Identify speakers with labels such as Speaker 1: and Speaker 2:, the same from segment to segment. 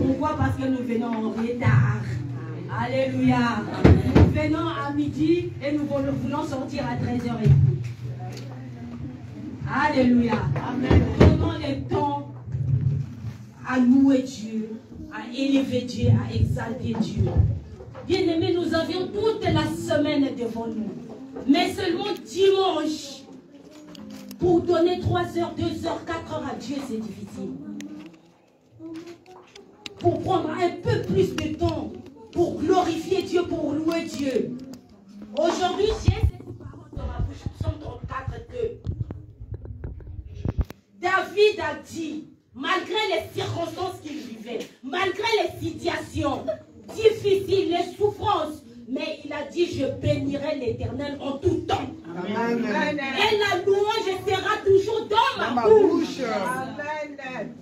Speaker 1: Pourquoi? Parce que nous venons en retard. Alléluia. Nous venons à midi et nous voulons sortir à 13h30. Alléluia. Amen. Prenons le temps à louer Dieu, à élever Dieu, à exalter Dieu. Bien-aimés, nous avions toute la semaine devant nous. Mais seulement dimanche, Pour donner 3 heures, 2 heures, 4 heures à Dieu, c'est difficile. Pour prendre un peu plus de temps, pour glorifier Dieu, pour louer Dieu. Aujourd'hui, j'ai cette parole dans ma bouche, Psaume 34, 2. David a dit, malgré les circonstances qu'il vivait, malgré les situations difficiles, les souffrances, mais il a dit, je bénirai l'Éternel en tout temps. Amen. Et la louange sera toujours dans ma bouche. Amen.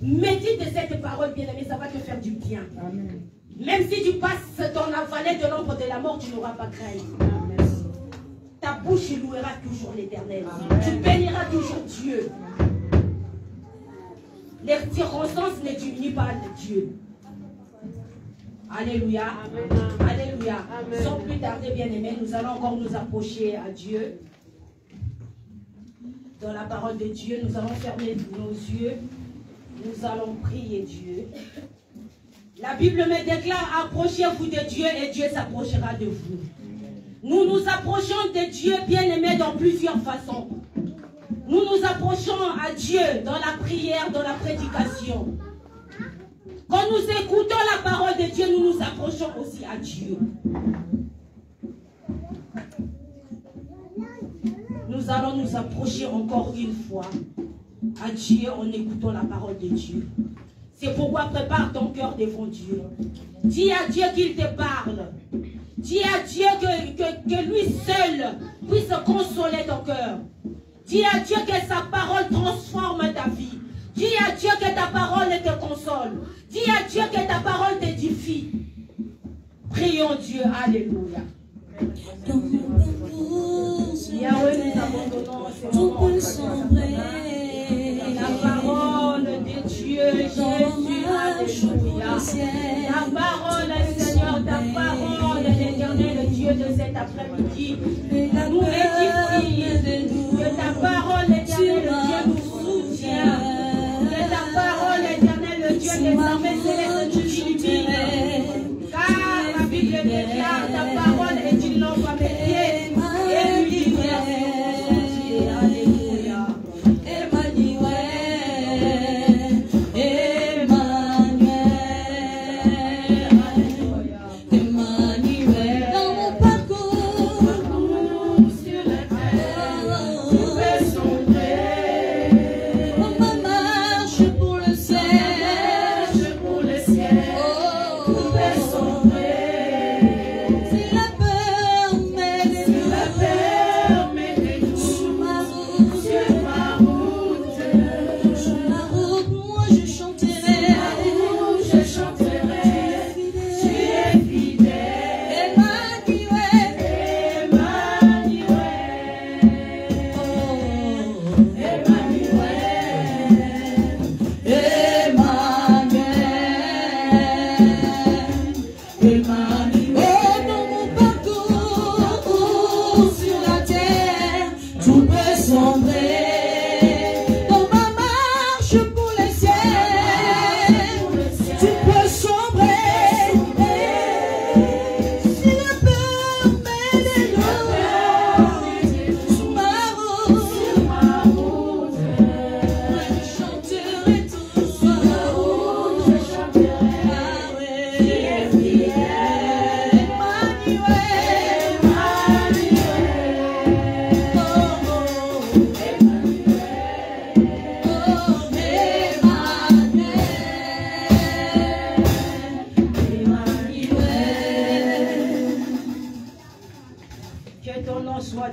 Speaker 1: Médite de cette parole, bien-aimé, ça va te faire du bien. Amen. Même si tu passes dans la vallée de l'ombre de la mort, tu n'auras pas crainte. Amen. Ta bouche louera toujours l'Éternel. Tu béniras toujours Dieu. Les circonstances ne diminuent pas Dieu. Alléluia. Amen. Alléluia. Amen. Sans plus tarder, bien-aimés, nous allons encore nous approcher à Dieu. Dans la parole de Dieu, nous allons fermer nos yeux. Nous allons prier Dieu. La Bible me déclare, approchez-vous de Dieu et Dieu s'approchera de vous. Nous nous approchons de Dieu, bien-aimés, dans plusieurs façons. Nous nous approchons à Dieu dans la prière, dans la prédication. Quand nous écoutons la parole de Dieu, nous nous approchons aussi à Dieu. Nous allons nous approcher encore une fois à Dieu en écoutant la parole de Dieu. C'est pourquoi prépare ton cœur devant Dieu. Dis à Dieu qu'il te parle. Dis à Dieu que lui seul puisse consoler ton cœur. Dis à Dieu que sa parole transforme ta vie. Dis à Dieu que ta parole te console. Dis à Dieu que ta parole t'édifie. Prions Dieu. Alléluia. Yahweh, nous abandonnons ce moment. La parole de Dieu, Jésus, alléluia. Ta parole, Seigneur, ta parole, l'Éternel, Dieu de cet après-midi, nous édifie. Que ta parole, l'Éternel, Dieu nous soutient. Que ta parole, l'Éternel, Dieu des armées célestes nous illumine. Car la Bible déclare, ta parole est une lampe à mes pieds et une lumière sur mon sentier. Alléluia.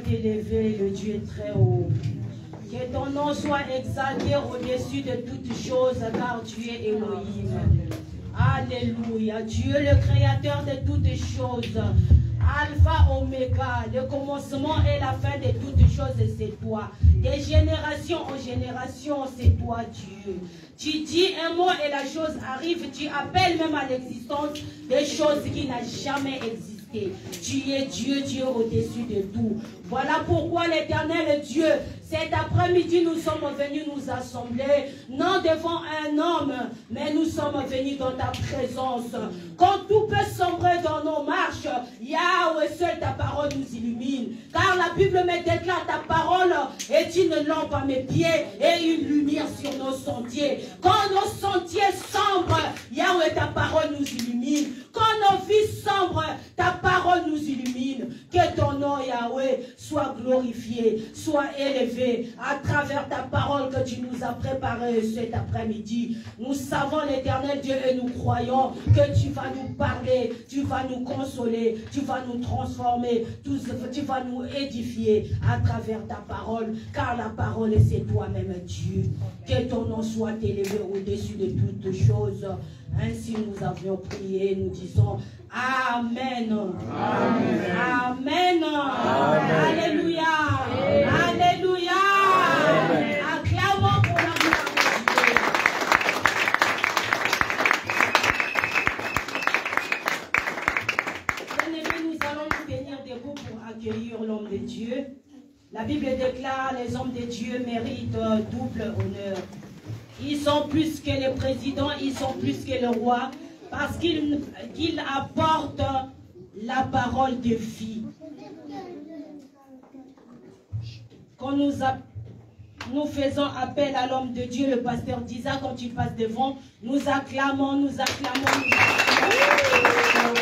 Speaker 1: Élevé, le Dieu très haut. Que ton nom soit exalté au-dessus de toutes choses, car tu es Elohim. Alléluia. Dieu le créateur de toutes choses. Alpha, Oméga, le commencement et la fin de toutes choses, c'est toi. De génération en génération, c'est toi, Dieu. Tu dis un mot et la chose arrive. Tu appelles même à l'existence des choses qui n'ont jamais existé. Tu es Dieu, Dieu au-dessus de tout. Voilà pourquoi l'Éternel Dieu, cet après-midi, nous sommes venus nous assembler, non devant un homme, mais nous sommes venus dans ta présence. Quand tout peut sombrer dans nos marches, Yahweh, seule ta parole nous illumine. Car la Bible me déclare, ta parole est une lampe à mes pieds et une lumière sur nos sentiers. Quand nos sentiers sombrent, Yahweh, ta parole nous illumine. Quand nos vies sombrent, ta parole nous illumine. Que ton nom, Yahweh, soit glorifié, soit élevé à travers ta parole que tu nous as préparée cet après-midi. Nous savons, l'Éternel Dieu, et nous croyons que tu vas nous parler, tu vas nous consoler, tu vas nous transformer, tu vas nous édifier à travers ta parole, car la parole, c'est toi-même, Dieu. Que ton nom soit élevé au-dessus de toutes choses. Ainsi nous avions prié, nous disons Amen. Amen. Amen. Amen. Alléluia. Amen. Alléluia. Amen. Acclamons pour la gloire de Dieu. Bien-aimés, nous allons nous tenir debout pour accueillir l'homme de Dieu. La Bible déclare les hommes de Dieu méritent double honneur. Ils sont plus que les présidents, ils sont plus que le roi, parce qu'ils apportent la parole de vie. Quand nous faisons appel à l'homme de Dieu, le pasteur Disa, quand il passe devant, nous acclamons, nous acclamons, nous acclamons.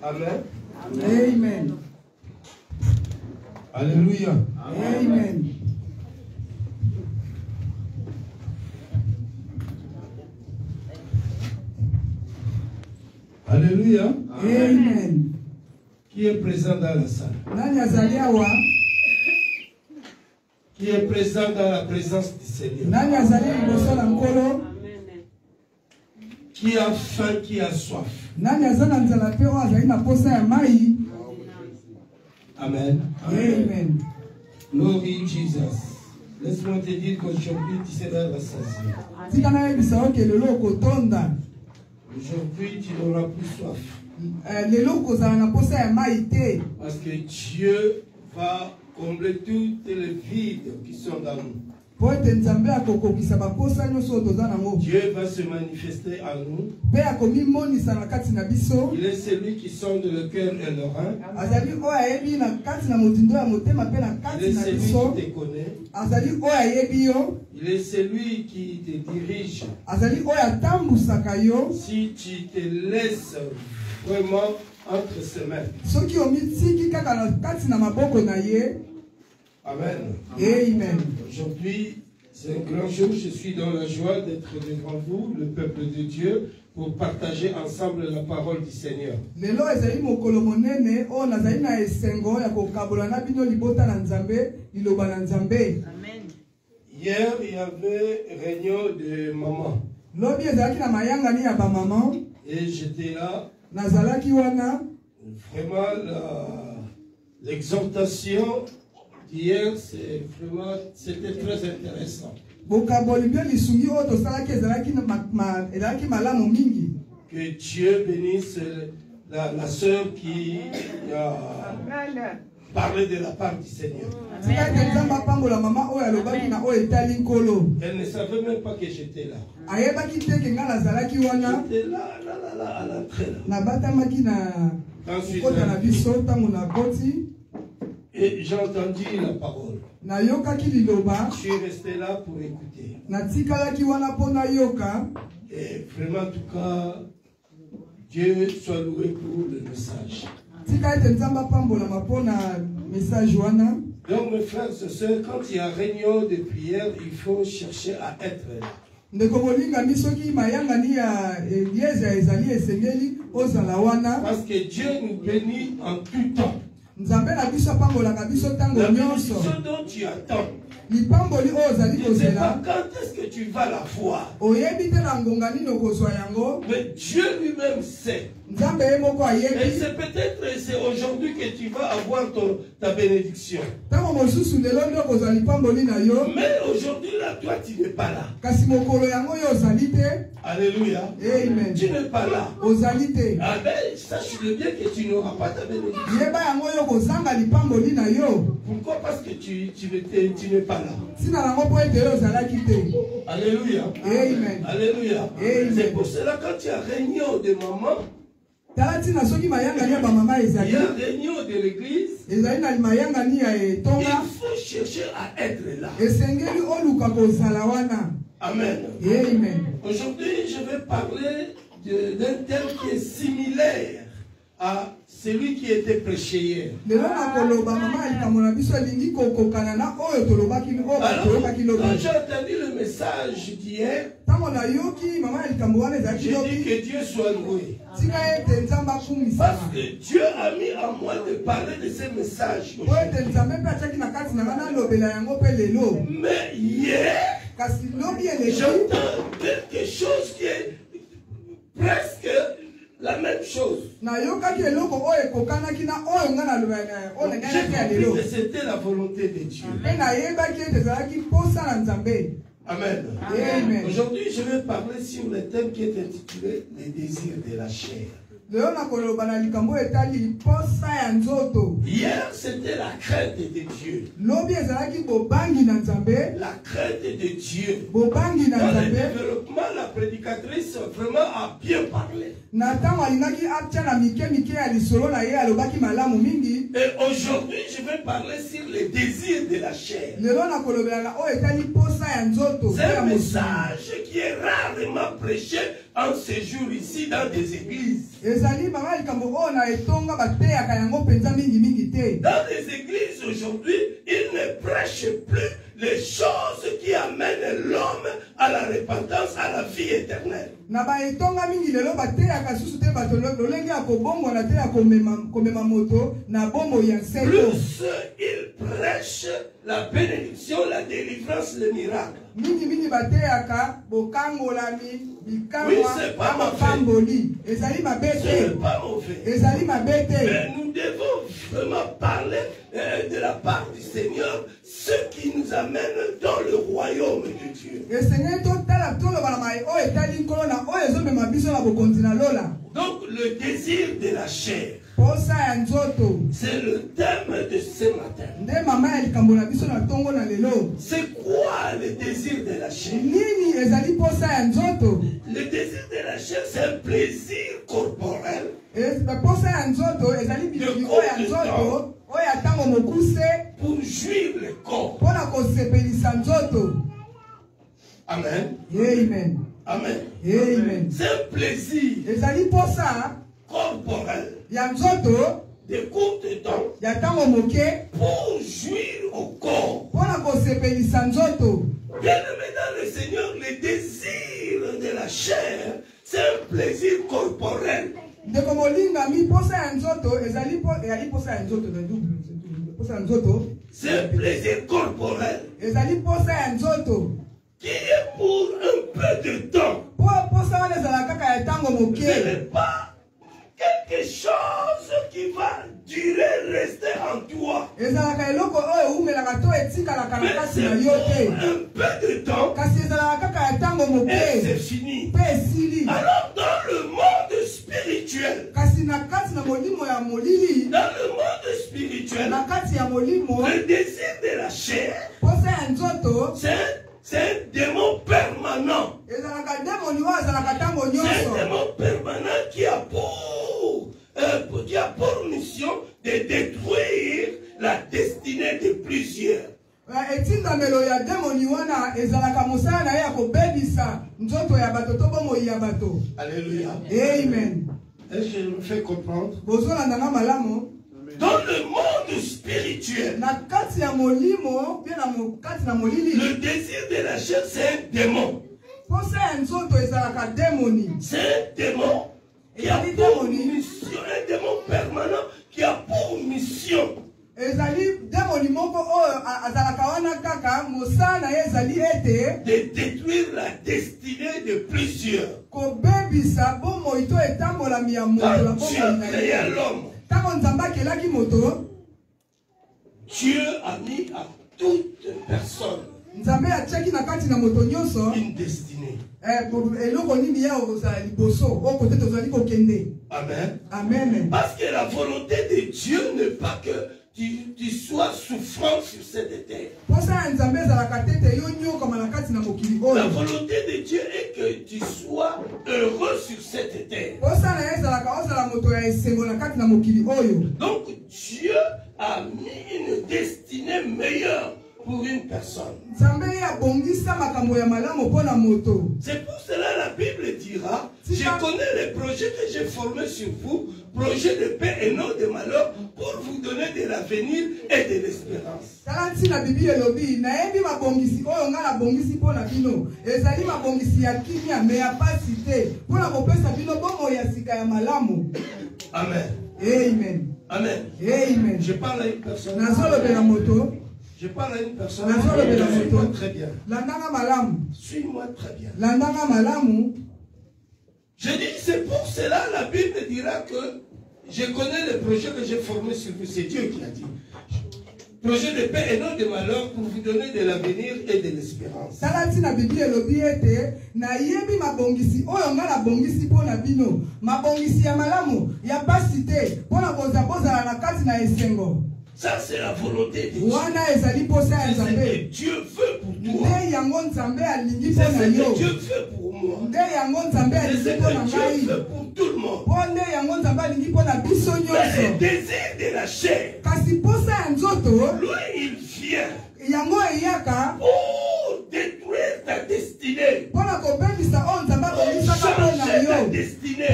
Speaker 2: Amen. Amen. Alléluia. Amen. Alléluia. Amen. Qui est présent dans la salle? Qui est présent dans la présence du Seigneur? Qui a faim, qui a soif? Amen. Amen. Glory Jesus. Laisse-moi te dire qu'aujourd'hui tu seras rassasié. Aujourd'hui tu n'auras plus soif. Parce que Dieu va combler toutes les vides qui sont dans nous. Dieu va se manifester en nous. Il est celui qui sonde le cœur et le rein. Il est celui qui te connaît. Il est celui qui te dirige. Si tu te laisses vraiment entre ses mains. Amen. Amen. Aujourd'hui, c'est un grand jour. Je suis dans la joie d'être devant vous, le peuple de Dieu, pour partager ensemble la parole du Seigneur. Amen. Hier, il y avait réunion de maman. Et j'étais là. Vraiment, l'exhortation d'hier, c'était très intéressant. Que Dieu bénisse la sœur qui a parler de la part du Seigneur. Elle ne savait même pas que j'étais là. J'étais là, à l'entrée là. Quand je suis arrivé, et j'ai entendu la parole. Je suis resté là pour écouter. Et vraiment, en tout cas, Dieu soit loué pour le message. Donc mes frères et sœurs, quand il y a réunion de prière, il faut chercher à être là. Parce que Dieu nous bénit en tout temps. La bénédiction dont tu attends, je ne sais pas quand est-ce que tu vas la voir. Mais Dieu lui-même sait. Et c'est peut-être aujourd'hui que tu vas avoir ta bénédiction. Mais aujourd'hui là, toi tu n'es pas là. Alléluia. Amen. Tu n'es pas là. Ah ben, sache-le bien que tu n'auras pas ta bénédiction. Pourquoi? Parce que tu n'es pas là. Alléluia. Amen. Alléluia. C'est pour cela quand tu as réunion de maman, il y a réunion de l'église, il faut chercher à être là. Amen. Aujourd'hui, je vais parler d'un thème qui est similaire à celui qui était prêché hier. Alors, quand j'ai entendu le message d'hier, j'ai dit que Dieu soit loué. Parce que Dieu a mis en moi de parler de ces messages. Mais hier, j'entends quelque chose qui est presque la même chose. J'ai compris que c'était la volonté de Dieu. Amen. Amen. Aujourd'hui, je vais parler sur le thème qui est intitulé « Les désirs de la chair ». Hier, c'était la crainte de Dieu. La crainte de Dieu. Dans le développement, la prédicatrice vraiment a bien parlé. Et aujourd'hui, je vais parler sur les désirs de la chair. C'est un message qui est rarement prêché en ce jour ici dans des églises. Dans les églises aujourd'hui, ils ne prêchent plus les choses qui amènent l'homme à la repentance, à la vie éternelle. Plus ils prêchent la bénédiction, la délivrance, le miracle. Oui, c'est pas mauvais. C'est pas mauvais. Mais nous devons vraiment parler de la part du Seigneur, ce qui nous amène dans le royaume de Dieu. Donc le désir de la chair, c'est le thème de ce matin. C'est quoi le désir de la chair? Le désir de la chair, c'est un plaisir corporel. Pour jouir le corps. Amen. Amen. Amen. C'est un plaisir corporel de court temps pour jouir au corps. Bien aimé dans le Seigneur, le désir de la chair, c'est un plaisir corporel. C'est un plaisir corporel qui est pour un peu de temps. Ce n'est pas quelque chose qui va durer, rester en toi. Mais c'est pour un peu de temps et c'est fini. Alors dans le monde spirituel, spirituel, le désir de la chair, c'est un démon permanent. C'est un démon permanent qui a pour mission de détruire la destinée de plusieurs. Alléluia.
Speaker 1: Amen.
Speaker 2: Est-ce que je me fais comprendre? Dans le monde spirituel, le désir de la chair, c'est un démon. C'est un démon qui a pour mission, un démon permanent qui a pour mission de détruire la destinée de plusieurs. Quand Dieu a créé l'homme, Dieu a mis à toute personne une destinée. Amen.
Speaker 1: Amen.
Speaker 2: Parce que la volonté de Dieu n'est pas que tu sois souffrant sur cette terre. La volonté de Dieu est que tu sois heureux sur cette terre. Donc Dieu a mis une destinée meilleure pour une personne. C'est pour cela la Bible dira, je connais les projets que j'ai formés sur vous, projets de paix et non de malheur, pour vous donner de l'avenir et de l'espérance. Amen.
Speaker 1: Amen.
Speaker 2: Amen.
Speaker 1: Amen.
Speaker 2: Je parle à une personne. Je parle à une personne. Suis-moi très bien. Suis-moi très bien. Je dis, c'est pour cela la Bible dira que je connais les projets que j'ai formés sur vous. C'est Dieu qui l'a dit. Projet de paix et non de malheur pour vous donner de l'avenir et de l'espérance. Ça, c'est la volonté de Dieu. C'est ce que Dieu veut pour toi. C'est ce que Dieu veut pour moi. C'est ce que Dieu veut pour tout le monde. Mais le désir de la chair, lui, il vient pour détruire ta destinée, pour changer ta destinée. La destinée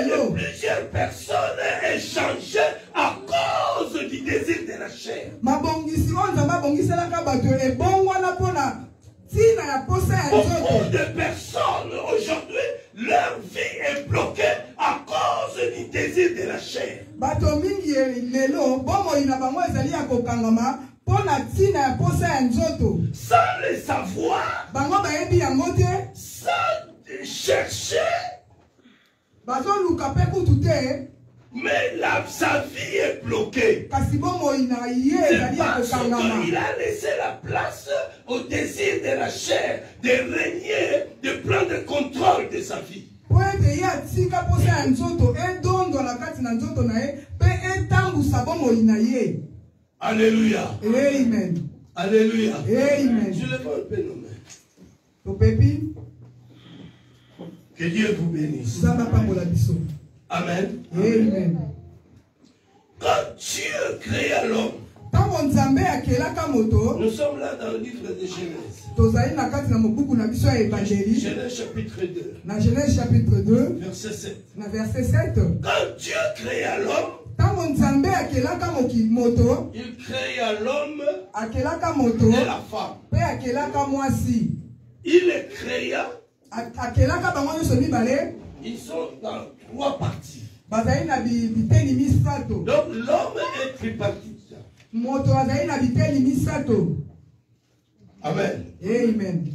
Speaker 2: de plusieurs personnes est changée à cause du désir de la chair. Beaucoup de personnes aujourd'hui, leur vie est bloquée à cause du désir de la chair. Sans le savoir, sans chercher, mais sa vie est bloquée. C'est parce qu'il a laissé la place au désir de la chair de régner, de prendre le contrôle de sa vie. Alléluia.
Speaker 1: Amen.
Speaker 2: Alléluia.
Speaker 1: Amen.
Speaker 2: Je le vois un peu nommé. Que Dieu vous bénisse. Amen.
Speaker 1: Amen.
Speaker 2: Quand Dieu créa l'homme, nous sommes là dans le livre de Genèse. Genèse chapitre 2. Verset 7. Quand Dieu créa l'homme, il créa l'homme et la femme. Il les créa. Ils sont dans 3 parties. Donc l'homme est tripartite. Amen.
Speaker 1: Amen.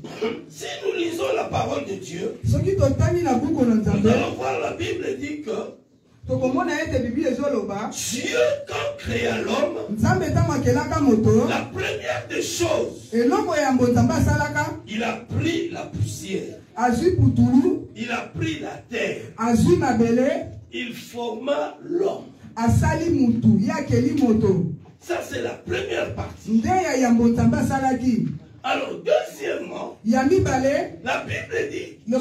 Speaker 2: Si nous lisons la parole de Dieu, nous allons voir la Bible dit que Dieu, quand créa l'homme, la première des choses, il a pris la poussière, il a pris la terre, il forma l'homme. asali mutu ya keli moto.
Speaker 1: Ça c'est la première partie. Alors deuxièmement, la Bible dit Dieu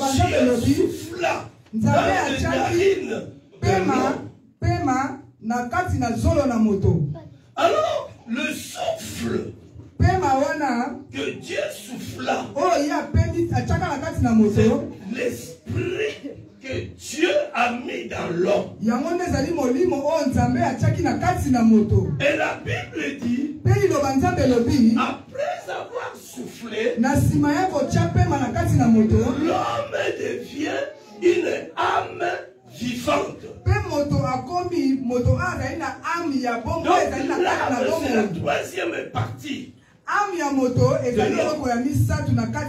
Speaker 1: souffla dans les narines de l'homme. Alors le souffle que Dieu souffla, c'est l'esprit que Dieu a mis dans l'homme. Et la Bible dit, après avoir soufflé, l'homme devient une âme vivante. Donc l'âme, c'est la troisième partie.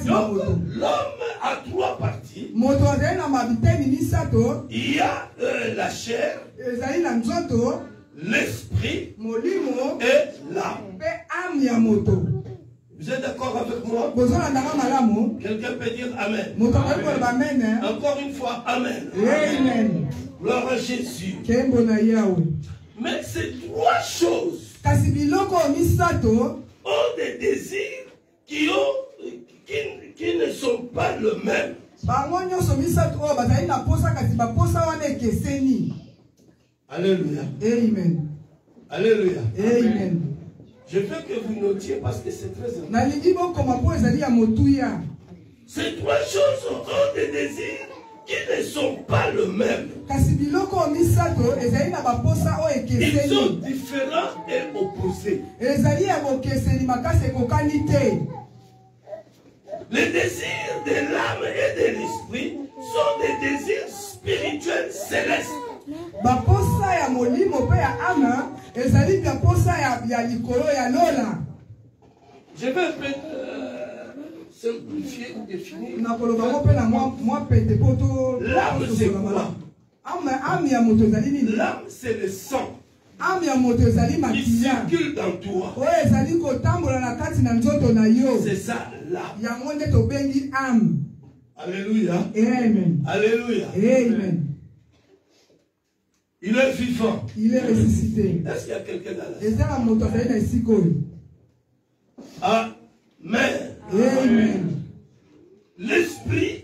Speaker 1: Donc l'homme a trois parties. Il y a la chair, l'esprit et l'âme. Vous êtes d'accord avec moi? Quelqu'un peut dire Amen. Encore une fois, Amen.
Speaker 2: Amen.
Speaker 1: Gloire à Jésus. Mais ces trois choses ont des désirs qui ne sont pas le même. Alléluia.
Speaker 2: Amen.
Speaker 1: Alléluia.
Speaker 2: Amen.
Speaker 1: Je veux que vous notiez parce que c'est très important. Ces trois choses ont des désirs qui ne sont pas le même. Ils sont différents et opposés. Les désirs de l'âme et de l'esprit sont des désirs spirituels célestes. Je vais simplifier ou définir. L'âme, c'est quoi? L'âme, c'est le sang qui circule dans toi. C'est ça, l'âme. Alléluia.
Speaker 2: Amen.
Speaker 1: Alléluia.
Speaker 2: Amen.
Speaker 1: Il est vivant.
Speaker 2: Il est ressuscité.
Speaker 1: Est-ce qu'il y a quelqu'un dans la
Speaker 2: salle?
Speaker 1: Amen.
Speaker 2: Amen.
Speaker 1: L'esprit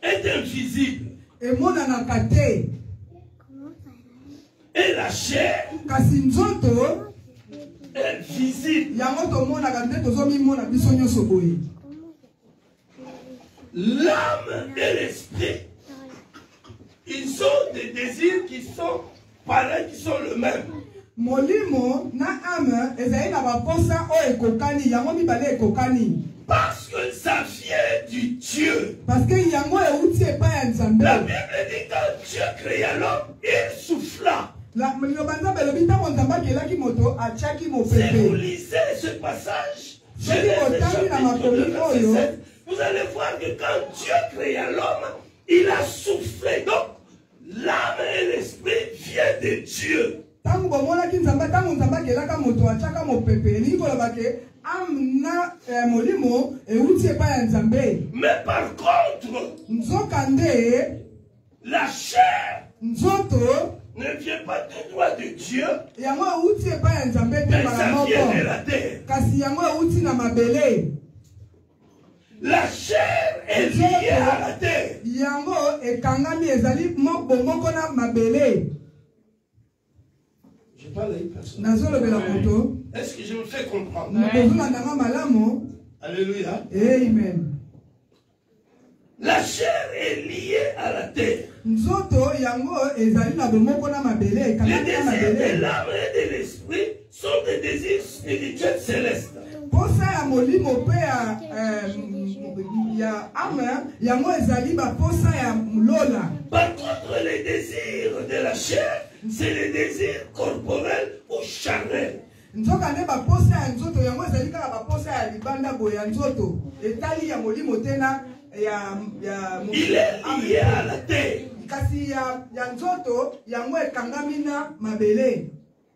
Speaker 1: est invisible. Et la chair est visible. L'âme et l'esprit, ils ont des désirs qui sont pareils, qui sont le même. Parce que ça vient du Dieu. La Bible dit quand Dieu créa l'homme, il souffla. Si vous lisez ce passage, vous allez voir que quand Dieu créa l'homme, il a soufflé. Donc, l'âme et l'esprit viennent de Dieu. Mais par contre, la chair ne vient pas du droit de Dieu, mais ça vient de la terre. La chair est liée à la terre. Je parle à une personne. Est-ce que je me fais comprendre? Alléluia.
Speaker 2: Amen.
Speaker 1: La chair est liée à la terre. Les désirs de l'âme et de l'esprit sont des désirs spirituels célestes. Par contre, les désirs de la chair, c'est les désirs corporels ou charnels. Il est lié à la terre.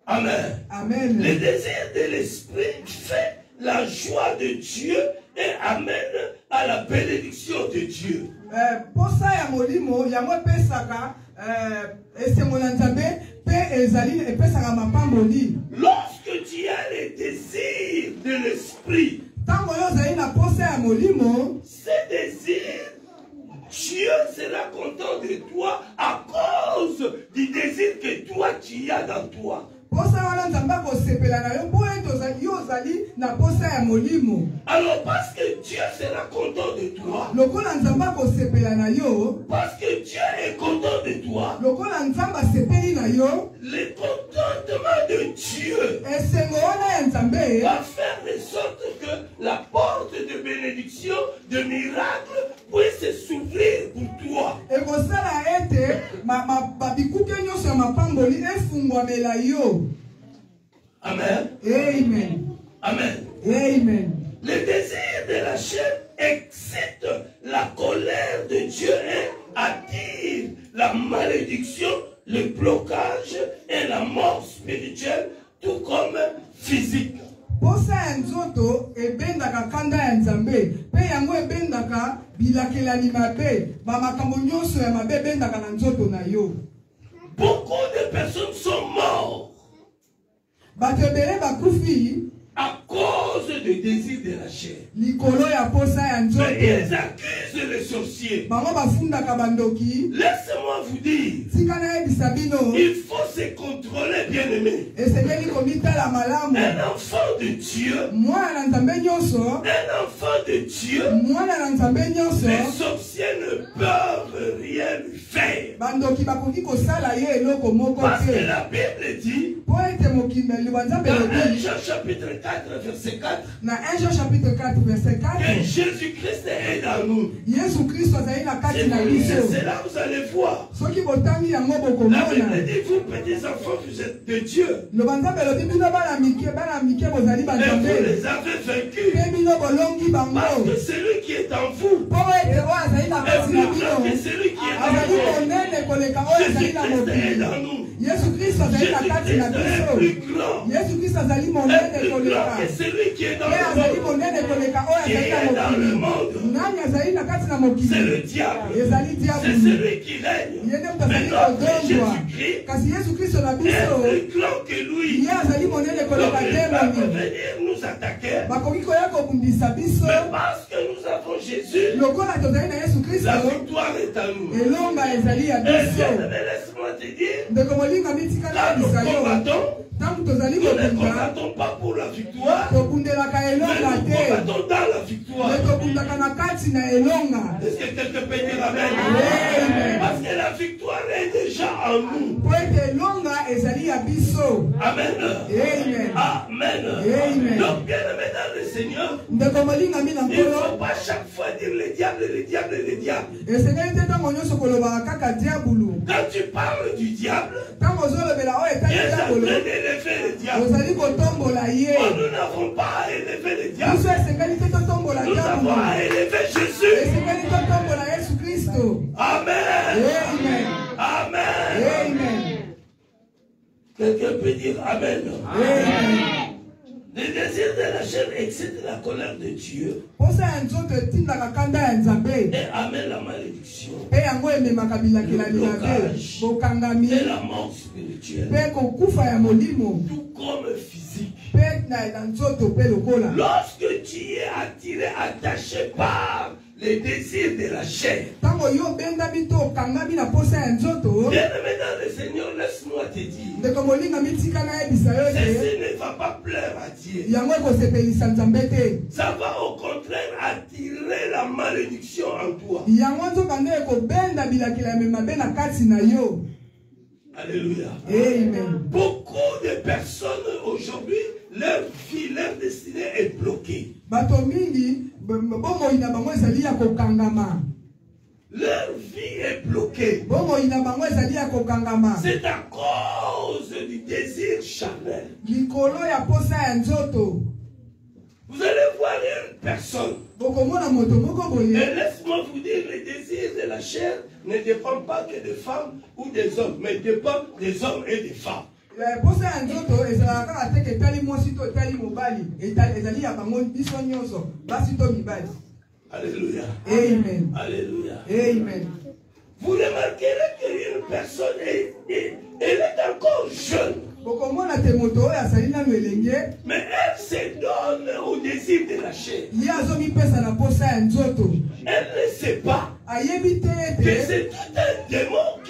Speaker 1: Amen.
Speaker 2: Amen.
Speaker 1: Le désir de l'esprit fait
Speaker 2: la joie de Dieu et amène à la bénédiction de Dieu.
Speaker 3: Posa ya molimo yango pesaka esengola nzambe pe ezali epesaka mapamboli.
Speaker 2: Lorsque tu as les désirs de l'esprit,
Speaker 3: tango yo ozali na posa ya molimo,
Speaker 2: ces désirs, Dieu sera content de toi à cause du désir que toi tu as dans toi. Alors parce que Dieu sera content de toi, parce que Dieu est content de toi, le contentement de Dieu va faire de sorte que la porte de bénédiction, de miracle puisse s'ouvrir pour toi. Amen.
Speaker 3: Amen.
Speaker 2: Amen.
Speaker 3: Amen.
Speaker 2: Le désir de la chair excite la colère de Dieu et attire la malédiction, le blocage et la mort spirituelle, tout comme physique.
Speaker 3: Posa ya nzoto ebendaka kanda ya nzambe pe yango ebendaka bilakelani mabe bamakambo nyonso ya mabe ebendaka na nzoto na yo.
Speaker 2: Beaucoup de personnes sont mortes
Speaker 3: bato ebele bakufi
Speaker 2: à cause du désir de la chair.
Speaker 3: likolo ya posa ya nzoto.
Speaker 2: Mais ils accusent les sorciers.
Speaker 3: bango bafundaka bandoki.
Speaker 2: Laissez-moi vous dire,
Speaker 3: tika nayebisa bino
Speaker 2: il faut se contrôler, bien aimé.
Speaker 3: esengeli komitala malamu.
Speaker 2: Un enfant de Dieu,
Speaker 3: mwana na nzambe nyonso,
Speaker 2: un enfant de Dieu,
Speaker 3: mwana na nzambe nyonso,
Speaker 2: les sorciers ne peuvent rien lui faire.
Speaker 3: bandoki bakoki kosala ye eloko moko
Speaker 2: Parce que
Speaker 3: te.
Speaker 2: la Bible dit,
Speaker 3: po ete mokimeli wa nzambe
Speaker 2: dans 1
Speaker 3: elobi
Speaker 2: Jean chapitre 4, verset 4,
Speaker 3: na 1 Jean chapitre 4 verset
Speaker 2: que
Speaker 3: 4,
Speaker 2: Jésus-Christ est dans nous.
Speaker 3: Yesu Kristo azali na
Speaker 2: Si
Speaker 3: kati
Speaker 2: vous
Speaker 3: na
Speaker 2: lisez
Speaker 3: biso.
Speaker 2: cela, vous allez voir.
Speaker 3: soki botangi yango
Speaker 2: La
Speaker 3: bokomona
Speaker 2: Bible dit, vous petits enfants, vous êtes de Dieu.
Speaker 3: loba nzambe elobi bino bana mike bozali
Speaker 2: Et vous
Speaker 3: banzambe
Speaker 2: les avez vaincus.
Speaker 3: mpe bino bolongi
Speaker 2: Parce
Speaker 3: bango
Speaker 2: que celui qui est en vous
Speaker 3: po ete oyo azali na
Speaker 2: est
Speaker 3: kati na
Speaker 2: plus grand que
Speaker 3: bino
Speaker 2: celui qui est en
Speaker 3: azali
Speaker 2: vous.
Speaker 3: monene koleka oyo azali na
Speaker 2: Jésus-Christ est
Speaker 3: mokili.
Speaker 2: dans nous.
Speaker 3: Yesu Kristo azali na kati na
Speaker 2: Jésus-Christ est
Speaker 3: biso.
Speaker 2: plus grand.
Speaker 3: Yesu Kristo azali
Speaker 2: Est
Speaker 3: monene
Speaker 2: plus
Speaker 3: koleka
Speaker 2: grand que celui qui est dans
Speaker 3: pe azali
Speaker 2: le monde.
Speaker 3: monene koleka oyo
Speaker 2: Qui
Speaker 3: azali
Speaker 2: est
Speaker 3: na
Speaker 2: dans le
Speaker 3: mokili.
Speaker 2: monde.
Speaker 3: nani azali na kati na
Speaker 2: C'est
Speaker 3: mokili?
Speaker 2: le diable.
Speaker 3: ezali
Speaker 2: C'est
Speaker 3: diabulu.
Speaker 2: celui qui règne.
Speaker 3: ye nde moto
Speaker 2: Mais
Speaker 3: azali
Speaker 2: notre
Speaker 3: kodondwa.
Speaker 2: Jésus-Christ
Speaker 3: kasi Yesu Kristo na
Speaker 2: est
Speaker 3: biso
Speaker 2: plus grand que lui.
Speaker 3: ye azali monene
Speaker 2: Donc
Speaker 3: koleka
Speaker 2: il va
Speaker 3: demoni.
Speaker 2: venir nous attaquer.
Speaker 3: bakoki koya kobundisa biso
Speaker 2: Mais parce que nous avons Jésus,
Speaker 3: lokola tozali na Yesu Kristo
Speaker 2: la victoire est à nous.
Speaker 3: elonga ezali ya
Speaker 2: Et
Speaker 3: biso.
Speaker 2: bien, laisse-moi te dire,
Speaker 3: ndeko molinga mitika
Speaker 2: quand nous
Speaker 3: nayebisa yo
Speaker 2: combattons,
Speaker 3: ntango tozali
Speaker 2: nous ne
Speaker 3: kobunda
Speaker 2: combattons pas pour la victoire,
Speaker 3: tobundelaka
Speaker 2: mais
Speaker 3: elonga
Speaker 2: nous
Speaker 3: te
Speaker 2: combattons dans la victoire.
Speaker 3: me tobundaka na kati na elonga.
Speaker 2: Est-ce que quelqu'un peut dire Amen?
Speaker 3: Amen.
Speaker 2: Parce que la victoire est déjà en nous.
Speaker 3: po ete elonga ezali ya biso.
Speaker 2: Amen.
Speaker 3: Amen.
Speaker 2: Amen.
Speaker 3: Amen.
Speaker 2: Donc, bien aimé dans le Seigneur,
Speaker 3: ndeko molinga mi na
Speaker 2: il ne
Speaker 3: nkolo
Speaker 2: faut pas chaque fois dire le diable, le diable, le diable.
Speaker 3: esengeli te ntango nyonso kolobaka kaka diabulu.
Speaker 2: Quand tu parles du diable,
Speaker 3: ntango ozolobela oyo
Speaker 2: il est
Speaker 3: etali
Speaker 2: en train
Speaker 3: diabulu
Speaker 2: d'élever le diable.
Speaker 3: ozali kotombola ye.
Speaker 2: Oh, nous n'avons pas à élever le diable.
Speaker 3: biso esengeli te totombola
Speaker 2: Nous avons
Speaker 3: diabulu,
Speaker 2: à élever Jésus.
Speaker 3: esengeli totombola Yesu Kristo.
Speaker 2: Amen.
Speaker 3: Amen.
Speaker 2: Amen.
Speaker 3: Amen.
Speaker 2: Quelqu'un peut dire Amen.
Speaker 3: Amen.
Speaker 2: Le désir de la chair excite la colère de Dieu
Speaker 3: posa ya nzoto etindaka kanda ya nzambe
Speaker 2: et amène la malédiction
Speaker 3: mpe yango ememaka bilakelani mabe bokangami
Speaker 2: et la mort spirituelle,
Speaker 3: mpe kokufa ya molimo
Speaker 2: tout comme physique.
Speaker 3: mpe na nzoto mpe lokola.
Speaker 2: Lorsque tu es attiré, attaché par les désirs de la chair,
Speaker 3: ntango yo obengami to okangami na posa ya nzoto
Speaker 2: bien-aimé dans le Seigneur, laisse-moi te dire,
Speaker 3: ndeko molinga mitika nayebisa yo ete
Speaker 2: ceci ne va pas plaire à Dieu.
Speaker 3: yango ekosepelisa nzambe te.
Speaker 2: Ça va au contraire attirer la malédiction en toi.
Speaker 3: yango nzoka nde ekobenda bilakelami mabe na kati na yo.
Speaker 2: Alléluia.
Speaker 3: Amen.
Speaker 2: Beaucoup de personnes aujourd'hui, leur vie, leur destinée est bloquée.
Speaker 3: bato mingi bomoi na bango ezali ya kokangama.
Speaker 2: Leur vie est bloquée.
Speaker 3: bomoi na bango ezali ya kokangama
Speaker 2: C'est à cause du désir charnel.
Speaker 3: likolo ya posa ya nzoto.
Speaker 2: Vous allez voir une personne.
Speaker 3: bokomona moto moko
Speaker 2: Et
Speaker 3: boye
Speaker 2: laisse-moi vous dire, le désir de la chair ne dépend pas que des femmes ou des hommes, mais dépend des hommes et des femmes.
Speaker 3: posa ya nzoto ezalaka kaka te ke etali mwasi to etali mobali ezali ya bango biso nyonso basi to mibali.
Speaker 2: Alléluia.
Speaker 3: Amen.
Speaker 2: Alléluia.
Speaker 3: Amen.
Speaker 2: Vous remarquerez qu'une personne elle est encore jeune.
Speaker 3: Bokomona te moto oyo asali nanu elenge.
Speaker 2: Mais elle se donne au désir de la chair.
Speaker 3: Ye azomipesa na posa ya nzoto.
Speaker 2: Elle ne sait pas
Speaker 3: Ayebi te
Speaker 2: que
Speaker 3: ete.
Speaker 2: c'est tout un démon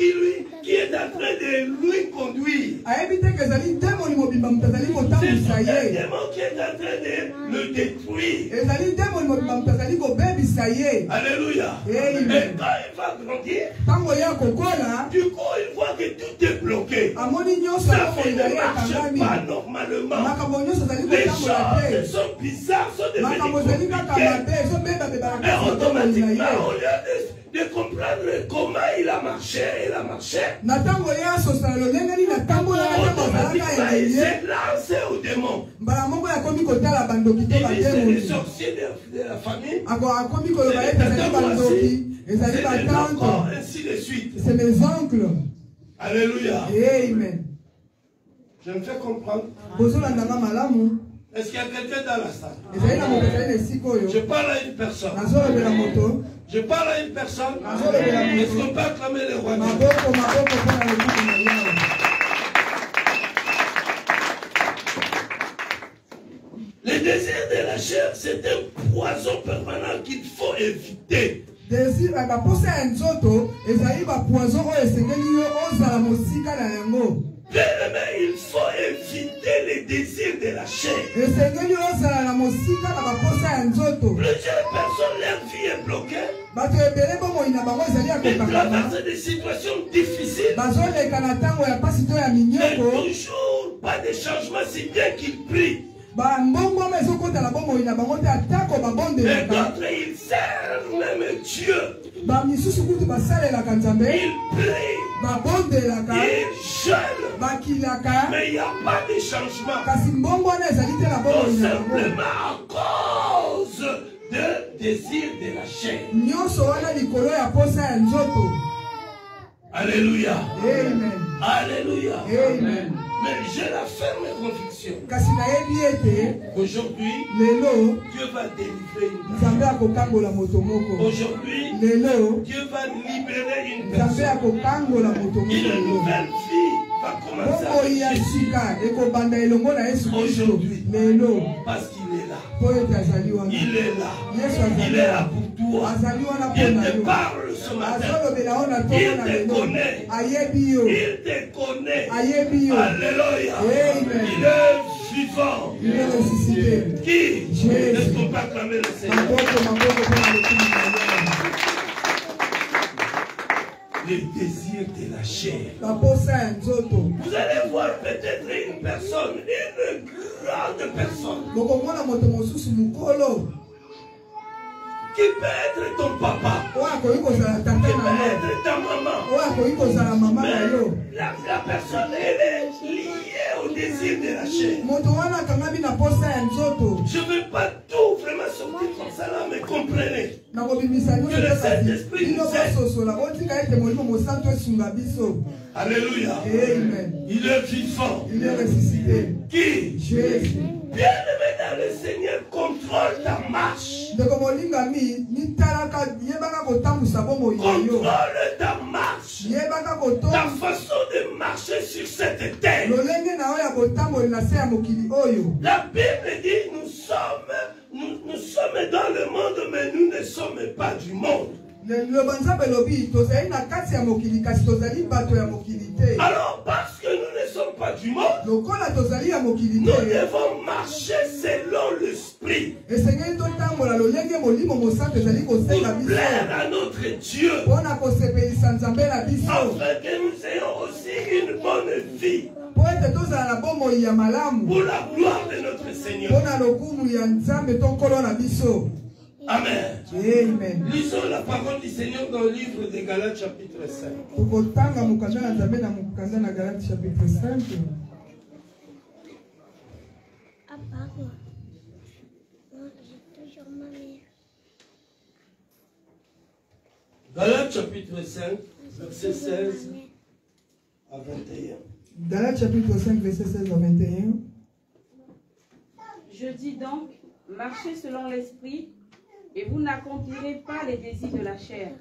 Speaker 2: qui est en train de lui conduire.
Speaker 3: Ayebi te ke ezali demoni mobimba moto azali
Speaker 2: C'est tout
Speaker 3: kotambwisa
Speaker 2: un
Speaker 3: ye.
Speaker 2: démon qui est en train de le détruire.
Speaker 3: Ezali demoni mobimba moto azali kobebisa ye.
Speaker 2: Alléluia.
Speaker 3: Amen.
Speaker 2: Et quand il va grandir,
Speaker 3: Ntango ye akokola
Speaker 2: du coup il voit que tout est bloqué.
Speaker 3: amoni nyonso
Speaker 2: Ça fait
Speaker 3: akokolinga
Speaker 2: ne
Speaker 3: ye
Speaker 2: marche
Speaker 3: ekangami.
Speaker 2: pas normalement.
Speaker 3: Makambo nyonso ezali
Speaker 2: Les
Speaker 3: kotambola te.
Speaker 2: choses sont bizarres, sont
Speaker 3: Makambo ezali
Speaker 2: devenues
Speaker 3: kaka
Speaker 2: compliquées.
Speaker 3: mabe ezobebabebaka
Speaker 2: Mais
Speaker 3: kasi tokolinga
Speaker 2: automatiquement, au
Speaker 3: ye.
Speaker 2: lieu de comprendre comment il a marché,
Speaker 3: Na ntango ye asosala lolenge nini atambolaka te bazalaka
Speaker 2: automatiquement il
Speaker 3: elenge.
Speaker 2: s'est lancé au démon.
Speaker 3: Mbala moko yakomi kotala bandoki to
Speaker 2: Il dit c'est les
Speaker 3: bademoni.
Speaker 2: sorciers de la famille.
Speaker 3: Akomi koloba ete ezali bandoki ezali
Speaker 2: C'est les
Speaker 3: batante
Speaker 2: enfants, ainsi de suite.
Speaker 3: c'est mes oncles.
Speaker 2: Alléluia.
Speaker 3: Amen.
Speaker 2: Je me fais comprendre.
Speaker 3: Bozolandanga malamu
Speaker 2: Est-ce qu'il y a quelqu'un dans la salle?
Speaker 3: ezali na moto ezali na esika oyo
Speaker 2: Je parle à une personne.
Speaker 3: nazolobela moto
Speaker 2: Je parle à une personne.
Speaker 3: nazolobela
Speaker 2: Est-ce qu'on
Speaker 3: moto
Speaker 2: peut acclamer le roi?
Speaker 3: maboko mpona lokumu na yawe.
Speaker 2: Le désir de la chair, c'est un poison permanent qu'il faut éviter.
Speaker 3: désir baposa ya nzoto ezali bapoison oyo esengeli yo ozala mosika na yango.
Speaker 2: Bien-aimé, il faut éviter les désirs de la chair.
Speaker 3: esengeli ozala na mosika na baposa ya nzoto.
Speaker 2: Plusieurs personnes, leur vie est bloquée.
Speaker 3: bato ebele bomoi na bango ezali ya
Speaker 2: Ils
Speaker 3: kokakana
Speaker 2: traversent des situations difficiles.
Speaker 3: bazoleka na ntango ya pasi to ya
Speaker 2: Mais
Speaker 3: minyoko.
Speaker 2: toujours pas de changement, si bien qu'ils prient.
Speaker 3: bambongoma ezokota na bomoi na bango te atako
Speaker 2: Et
Speaker 3: babondelaka.
Speaker 2: d'autres, ils servent même Dieu.
Speaker 3: bamisusu kutu basalelaka nzambe
Speaker 2: Ils prient,
Speaker 3: babondelaka
Speaker 2: ils jeûnent.
Speaker 3: bakilaka
Speaker 2: Mais il n'y a pas de changement.
Speaker 3: kasi mbongo wana ezali te na
Speaker 2: Tout
Speaker 3: bomoi na bango.
Speaker 2: simplement à cause de désir de la chair.
Speaker 3: nyonso wana likolo ya posa ya nzoto.
Speaker 2: Alléluia.
Speaker 3: Amen.
Speaker 2: Alléluia.
Speaker 3: Amen.
Speaker 2: Mais j'ai la ferme conviction
Speaker 3: kasi nayebi ete
Speaker 2: qu'aujourd'hui,
Speaker 3: lelo
Speaker 2: Dieu va délivrer une personne.
Speaker 3: nzambe akokangola moto moko.
Speaker 2: Aujourd'hui,
Speaker 3: lelo
Speaker 2: Dieu va libérer une
Speaker 3: nzambe
Speaker 2: personne.
Speaker 3: akokangola moto
Speaker 2: Une
Speaker 3: moko.
Speaker 2: nouvelle vie va commencer
Speaker 3: bomoi
Speaker 2: avec
Speaker 3: ya
Speaker 2: Jésus.
Speaker 3: sika ekobanda elongo na yesu kristo.
Speaker 2: Aujourd'hui.
Speaker 3: lelo
Speaker 2: Parce qu'il est là.
Speaker 3: po ete azali wana.
Speaker 2: Il est là.
Speaker 3: yesu
Speaker 2: Il
Speaker 3: azali
Speaker 2: est là
Speaker 3: wana.
Speaker 2: pour toi.
Speaker 3: azali wana
Speaker 2: Il
Speaker 3: mpona
Speaker 2: te
Speaker 3: yo.
Speaker 2: parle ce matin.
Speaker 3: azolobela yo na
Speaker 2: Il
Speaker 3: ntongo na
Speaker 2: te
Speaker 3: lelo.
Speaker 2: connaît.
Speaker 3: ayebi yo.
Speaker 2: Il te connaît.
Speaker 3: ayebi yo.
Speaker 2: Alléluia.
Speaker 3: Amen.
Speaker 2: Il est vivant.
Speaker 3: il est ressuscité.
Speaker 2: Qui?
Speaker 3: Jésus.
Speaker 2: Est-ce qu'on peut acclamer le Seigneur?
Speaker 3: maboko mpona lokumu na yawe.
Speaker 2: Les désirs de la chair.
Speaker 3: baposa ya nzoto.
Speaker 2: Vous allez voir peut-être une personne, une grande personne,
Speaker 3: bokomona moto mosusu mokolo
Speaker 2: qui peut être ton papa,
Speaker 3: oyo akoki kozala tata
Speaker 2: qui
Speaker 3: na
Speaker 2: peut
Speaker 3: yo,
Speaker 2: être ta maman.
Speaker 3: oyo akoki kozala mama na
Speaker 2: Mais
Speaker 3: yo.
Speaker 2: la personne, elle est liée au désir de la chair.
Speaker 3: moto wana akangami na posa ya nzoto.
Speaker 2: Je ne veux pas tout vraiment sortir comme ça là, mais comprenez.
Speaker 3: nakobimisa nyonso
Speaker 2: Que le
Speaker 3: te kasi
Speaker 2: Saint-Esprit
Speaker 3: bino
Speaker 2: nous aide.
Speaker 3: bososola otika ete molimo mosantu esunga biso.
Speaker 2: Alléluia.
Speaker 3: Amen.
Speaker 2: Il est vivant.
Speaker 3: il est ressuscité.
Speaker 2: Qui?
Speaker 3: jésus.
Speaker 2: Bien-aimé dans le Seigneur, contrôle ta marche.
Speaker 3: ndeko molingami mitalaka yebaka kotambusa bomoi na yo.
Speaker 2: Contrôle ta marche.
Speaker 3: yebaka
Speaker 2: Ta
Speaker 3: kotambusa
Speaker 2: façon de marcher sur cette terre.
Speaker 3: lolenge na oyo ya kotambola na se ya mokili oyo.
Speaker 2: La Bible dit nous sommes dans le monde, mais nous ne sommes pas du monde.
Speaker 3: loba nzambe elobi tozali na kati ya mokili kasi tozali bato ya mokili te.
Speaker 2: Alors, parce que nous ne sommes pas du monde,
Speaker 3: lokola tozali ya mokili
Speaker 2: nous
Speaker 3: te
Speaker 2: devons marcher selon l'esprit
Speaker 3: esengeli totambola lolenge molimo mosantu ezali kosenga
Speaker 2: pour
Speaker 3: biso
Speaker 2: plaire à notre Dieu,
Speaker 3: mpona kosepelisa nzambe na biso
Speaker 2: afin que nous ayons aussi une bonne vie
Speaker 3: mpo ete tozala na bomoi ya malamu
Speaker 2: pour la gloire de notre Seigneur.
Speaker 3: mpona lokumu ya nzambe to nkolo na biso.
Speaker 2: Amen.
Speaker 3: Amen.
Speaker 2: Lisons la parole du Seigneur dans le livre de Galates chapitre 5.
Speaker 3: tokotanga mokanda na nzambe na mokanda na Galate chapitre 5.
Speaker 4: Ah pardon. Non, j'ai toujours ma mère.
Speaker 2: Galates chapitre 5, verset 16 à 21.
Speaker 3: Dans le chapitre 5, verset 16 à 21.
Speaker 5: Je dis donc, marchez selon l'esprit, et vous n'accomplirez pas les désirs de la chair.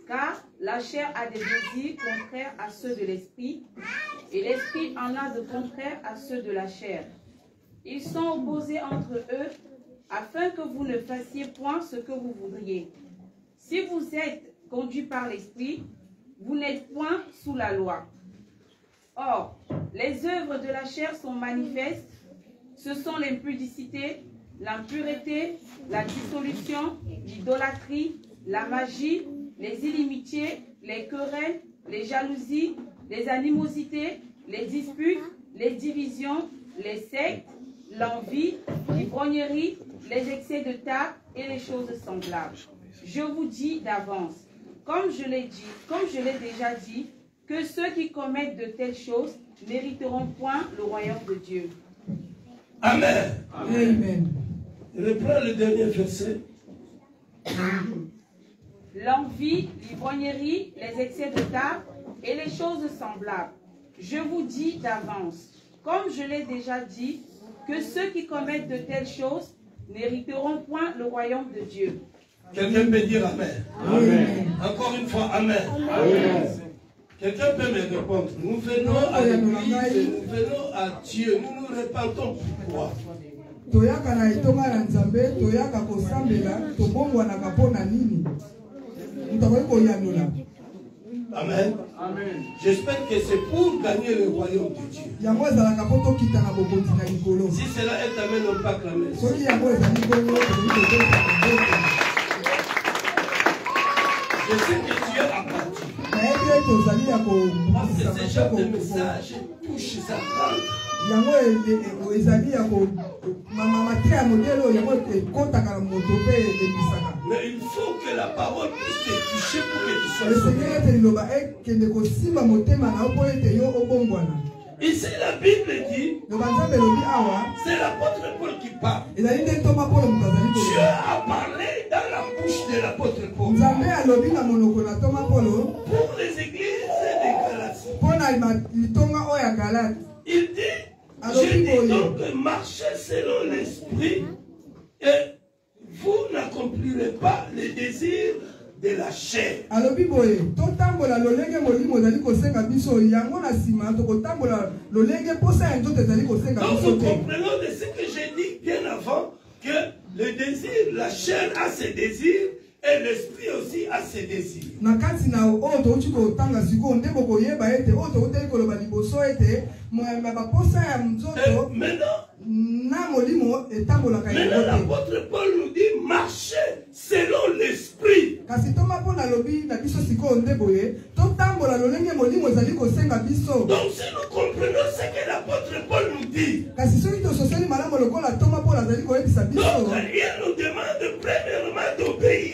Speaker 5: Car la chair a des désirs contraires à ceux de l'esprit, et l'esprit en a de contraires à ceux de la chair. Ils sont opposés entre eux, afin que vous ne fassiez point ce que vous voudriez. Si vous êtes conduits par l'esprit, vous n'êtes point sous la loi. Or, les œuvres de la chair sont manifestes. Ce sont l'impudicité, l'impureté, la dissolution, l'idolâtrie, la magie, les inimitiés, les querelles, les jalousies, les animosités, les disputes, les divisions, les sectes, l'envie, l'ivrognerie, les excès de table et les choses semblables. Je vous dis d'avance, comme je l'ai déjà dit, que ceux qui commettent de telles choses n'hériteront point le royaume de Dieu.
Speaker 2: Amen.
Speaker 3: Amen.
Speaker 2: Reprends le dernier verset.
Speaker 5: L'envie, l'ivrognerie, les excès de table et les choses semblables. Je vous dis d'avance, comme je l'ai déjà dit, que ceux qui commettent de telles choses n'hériteront point le royaume de Dieu.
Speaker 2: Quelqu'un peut dire Amen.
Speaker 3: Amen.
Speaker 2: Encore une fois, Amen. Amen. Quelqu'un peut me répondre. Nous venons à l'église, nous venons à Dieu, nous nous repentons. Pourquoi?
Speaker 3: Toyaka na itonga na nzambe, toyaka kosambela, tobongwanaka mpona nini? Mutakoki koyanola.
Speaker 2: Amen. Amen. J'espère que c'est pour gagner le royaume de Dieu.
Speaker 3: Yango ezalaka mpo tokita na bokonzi na likolo.
Speaker 2: Si cela est Amen, on peut acclamer.
Speaker 3: Soki yango ezali bongo, tokoki koteka maboko.
Speaker 2: Je sais que Dieu a parti.
Speaker 3: Nayebi ete ozali ya
Speaker 2: Parce que ce genre de
Speaker 3: kobukisa
Speaker 2: message touche sa grande.
Speaker 3: yango ezali ya mamatria ya modele oyo yango ekotaka na moto mpe ebisaka.
Speaker 2: Mais il faut que la parole puisse te toucher pour que tu sois sauvé.
Speaker 3: esengeli ete liloba ekende kosimba motema na yo mpo ete yo obongwana.
Speaker 2: Ici, la Bible dit,
Speaker 3: loba nzambe elobi awa
Speaker 2: c'est l'apôtre Paul qui parle.
Speaker 3: ezali nde ntoma mpona moto azali
Speaker 2: Dieu
Speaker 3: koloba.
Speaker 2: a parlé dans la bouche de l'apôtre Paul
Speaker 3: nzambe alobi na monoko na ntoma mpolo
Speaker 2: pour les églises de Galatie.
Speaker 3: mpona litonga oyo ya galate.
Speaker 2: Il dit, je dis donc que marchez selon l'esprit et vous n'accomplirez pas les désirs de la chair.
Speaker 3: alobi boye totambola lolenge molimo ezali kosenga biso yango na nsima tokotambola lolenge mposa ya nzoto ezali kosenga
Speaker 2: Donc
Speaker 3: biso
Speaker 2: nous
Speaker 3: te.
Speaker 2: comprenons de ce que j'ai dit bien avant que le désir, la chair a ses désirs et l'esprit aussi a ses désirs.
Speaker 3: na kati na oyo touti kotanga sikoyo nde bokoyeba ete oyo touteli koloba liboso ete baposa ya nzoto
Speaker 2: Maintenant,
Speaker 3: na molimo etambolaka yango te.
Speaker 2: l'apôtre Paul nous dit marchez selon l'esprit.
Speaker 3: kasi toma mpo nalobi na biso sikoyo nde boye totambola lolenge molimo ezali kosenga biso.
Speaker 2: Donc si nous comprenons ce que l'apôtre Paul nous dit,
Speaker 3: kasi soki tososoli malamu lokola toma mpo nazali koyebisa biso
Speaker 2: donc il nous demande premièrement d'obéir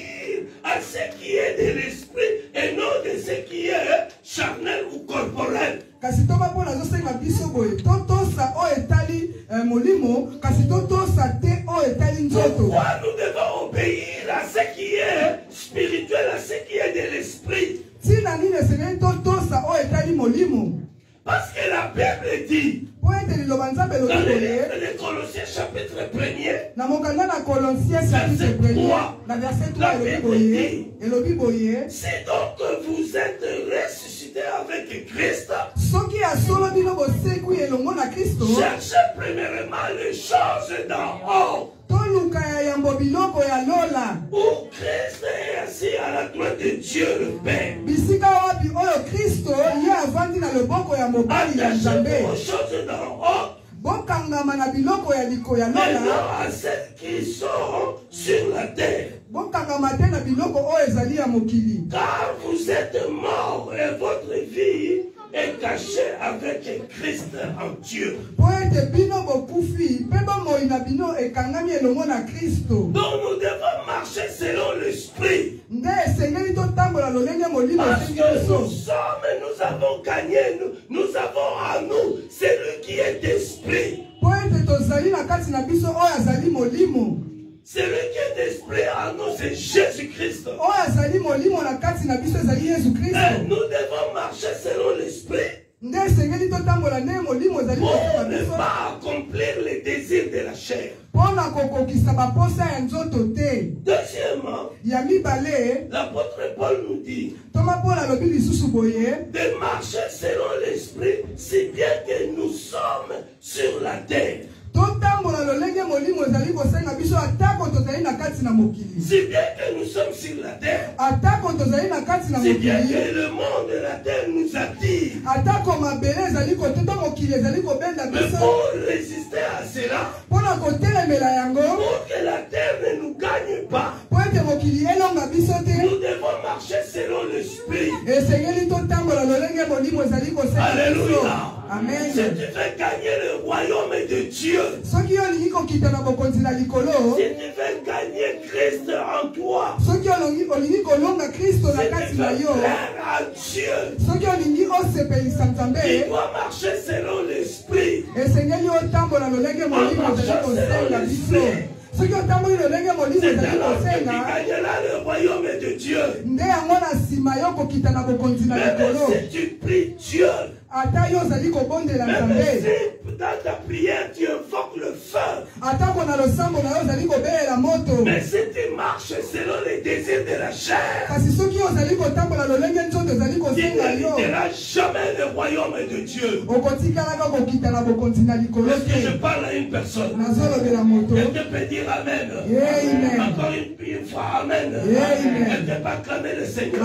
Speaker 2: à ce qui est de l'esprit et non de ce qui est charnel ou corporel.
Speaker 3: kasi toma mpo nazosenga biso boye totosa oyo etali molimo kasi totosa te oyo etali nzoto.
Speaker 2: Pourquoi nous devons obéir à ce qui est spirituel, à ce qui est de l'esprit?
Speaker 3: ntina nini esengeli totosa oyo etali molimo?
Speaker 2: Parce que la Bible dit,
Speaker 3: po ete liloba nzambe elobi
Speaker 2: dans le
Speaker 3: boye
Speaker 2: livre de Colossiens chapitre 1er,
Speaker 3: na mokanda na Colossiens chapitre 1 na verset 3 elobi boye
Speaker 2: si donc vous êtes ressuscité avec Christ,
Speaker 3: soki ya solo bino bosekwi elongo na Kristo
Speaker 2: cherchez premièrement les choses d'en haut,
Speaker 3: toluka ya yambo biloko ya lola
Speaker 2: où Christ est assis à la droite de Dieu le Père.
Speaker 3: bisika wapi oyo Kristo ye avandi na loboko ya mobali ya
Speaker 2: Attachez
Speaker 3: Nzambe.
Speaker 2: aux choses d'en haut,
Speaker 3: bokangama na biloko ya liko ya
Speaker 2: mais non
Speaker 3: lola
Speaker 2: à celles qui sont sur la terre.
Speaker 3: bokangama te na biloko oyo ezali ya mokili.
Speaker 2: Car vous êtes morts et votre vie est cachée avec Christ en Dieu.
Speaker 3: po ete bino bokufi mpe bomoi na bino ekangami elongo na Kristo.
Speaker 2: Donc nous devons marcher selon l'esprit.
Speaker 3: nde esengeli totambola lolenge molimo
Speaker 2: Parce
Speaker 3: esengi
Speaker 2: que nous
Speaker 3: biso.
Speaker 2: sommes, nous avons gagné, nous avons en nous celui qui est d'esprit.
Speaker 3: po ete tozali na kati na biso oyo azali molimo.
Speaker 2: Celui qui est d'esprit en nous, c'est Jésus-Christ.
Speaker 3: oyo azali molimo na kati na biso ezali Yesu
Speaker 2: Et
Speaker 3: Kristo.
Speaker 2: nous devons marcher selon l'esprit. Pour ne pas accomplir les désirs de la chair. Deuxièmement, l'apôtre Paul nous dit de marcher selon l'esprit, si bien que nous sommes sur la terre. Si bien que nous sommes sur la terre, si bien que le monde de la terre nous attire. Mais pour résister à cela, pour que la terre ne nous gagne pas, nous devons marcher selon l'esprit. Alléluia.
Speaker 1: Amen.
Speaker 2: Si tu veux gagner le royaume de Dieu, si tu veux gagner Christ en toi, si tu veux plaire à Dieu, il doit marcher selon l'esprit. En marchant selon l'esprit, c'est alors que tu gagneras le royaume de Dieu. Même si tu pries Dieu, même si dans ta prière tu invoques le feu, mais si tu marches selon les désirs de la chair, tu n'hériteras jamais le royaume de Dieu. Est-ce que je parle à une personne? Elle te peut dire Amen. Encore une fois Amen. Elle te peut acclamer le Seigneur.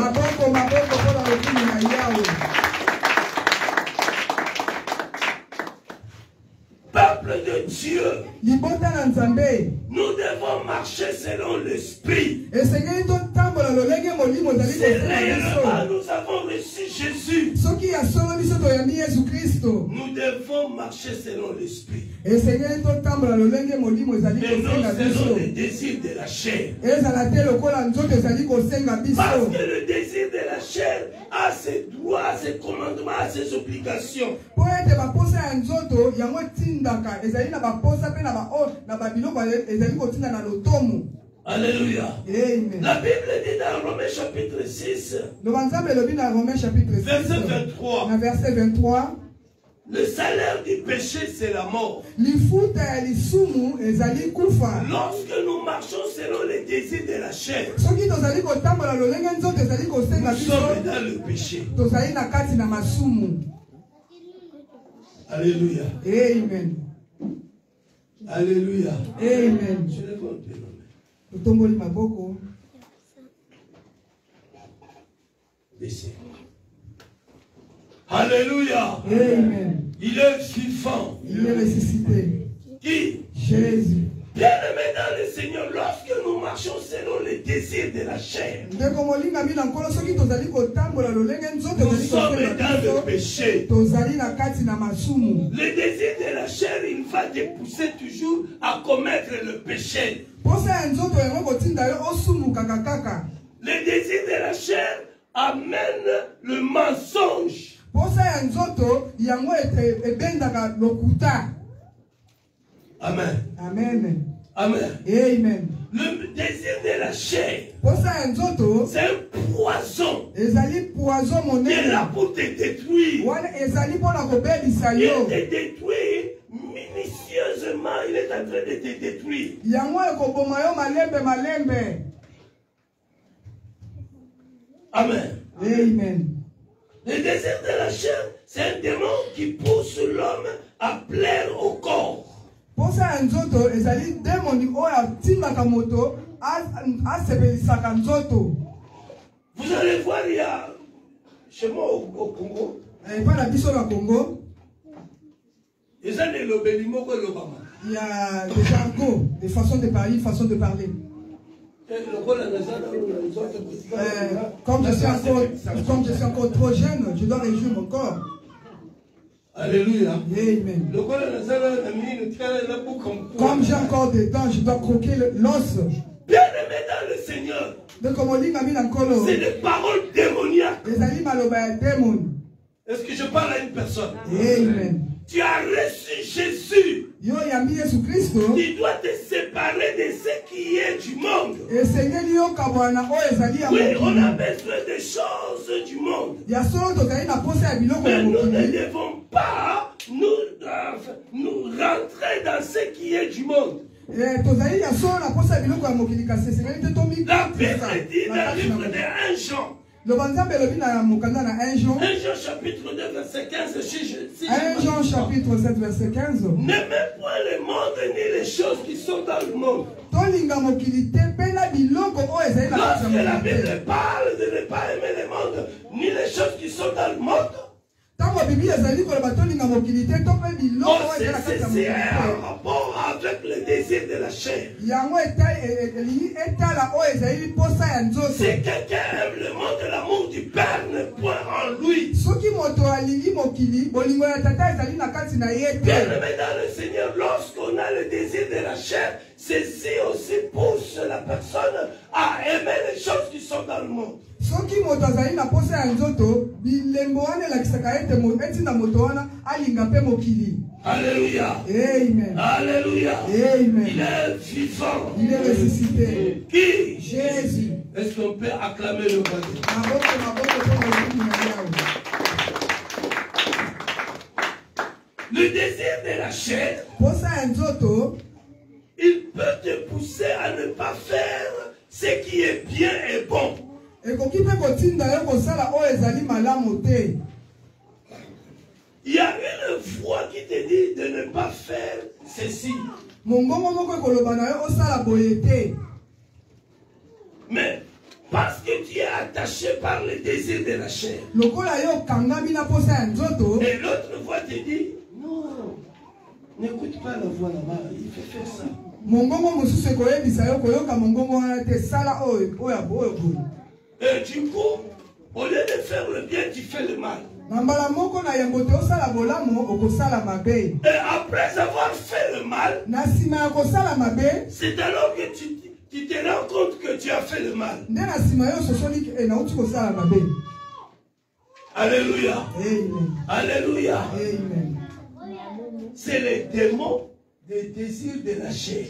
Speaker 2: Peuple de Dieu, nous devons marcher selon l'esprit. Si réellement nous avons reçu Jésus, nous devons marcher selon l'esprit. Et non selon les désirs de la chair. Parce que le désir de la chair a ses droits, ses commandements, ses obligations. Alléluia. Amen. La Bible dit dans Romains chapitre 6, verset 23, le salaire du péché, c'est la mort. Lorsque nous marchons selon les désirs de la chair, nous sommes dans le péché. Alléluia.
Speaker 1: Amen.
Speaker 2: Alléluia.
Speaker 1: Amen.
Speaker 2: Je le vois bien. Baissez. Alléluia.
Speaker 1: Amen.
Speaker 2: Il est vivant.
Speaker 1: Il est ressuscité.
Speaker 2: Qui?
Speaker 1: Jésus.
Speaker 2: Bien-aimés dans le Seigneur, lorsque nous marchons selon les désirs de la chair, nous sommes dans le péché. Le désir de la chair, il va te pousser toujours à commettre le péché. Le désir de la chair amène le mensonge. Amen.
Speaker 1: Amen.
Speaker 2: Amen.
Speaker 1: Amen.
Speaker 2: Le désir de la chair, c'est un poison. Il est là pour te détruire. Il te détruit minutieusement. Il est en train de te détruire. Amen.
Speaker 1: Amen.
Speaker 2: Le désir de la chair, c'est un démon qui pousse l'homme à plaire au corps.
Speaker 1: Vous allez
Speaker 2: voir, il y a chez moi au Congo.
Speaker 1: Pas la biso au Congo.
Speaker 2: Il y a des lobelimo que l'Obama.
Speaker 1: Il y a des jargons, des façons de parler, façons de parler. Comme je suis encore trop jeune, je dois réjouir mon corps.
Speaker 2: Alléluia.
Speaker 1: Amen. Comme j'ai encore des dents, je dois croquer l'os.
Speaker 2: Bien-aimé dans le Seigneur, c'est des paroles démoniaques. Est-ce que je parle à une personne?
Speaker 1: Amen.
Speaker 2: Tu as reçu Jésus. Tu dois te séparer de ce qui est du monde. Oui, on a besoin des choses du monde. Mais nous ne devons pas nous rentrer dans ce qui est du monde. La Bible dit dans le livre de 1 Jean. 1 Jean chapitre 2 verset 15.
Speaker 3: 1 Jean chapitre 7 verset 15.
Speaker 2: N'aimez point le monde ni les choses qui sont dans le monde. Lorsque la Bible parle de ne pas aimer le monde ni les choses qui sont dans le monde, c'est un rapport avec le désir de la chair. Si quelqu'un aime le monde, l'amour du Père n'est point en lui. Bien-aimé dans le Seigneur, lorsqu'on a le désir de la chair, ceci aussi pousse la personne à aimer les choses qui sont dans le monde. Alléluia.
Speaker 3: Amen.
Speaker 2: Alléluia.
Speaker 3: Amen.
Speaker 2: Il est vivant.
Speaker 3: Il est ressuscité.
Speaker 2: Qui?
Speaker 3: Jésus.
Speaker 2: Est-ce qu'on peut acclamer le Père? Le désir de la chair, il peut te pousser à ne pas faire ce qui est bien et bon. Il y a une voix qui te dit de ne pas faire ceci. Mais parce que tu es attaché par le désir de la chair. Et l'autre voix te dit, non, n'écoute pas la voix là-bas, il faut faire ça. Et du coup, au lieu de faire le bien, tu fais le mal. Et après avoir fait le mal, c'est alors que tu te rends compte que tu as fait le mal. Alléluia.
Speaker 3: Amen.
Speaker 2: Alléluia.
Speaker 3: Amen.
Speaker 2: C'est les démons des désirs de la chair.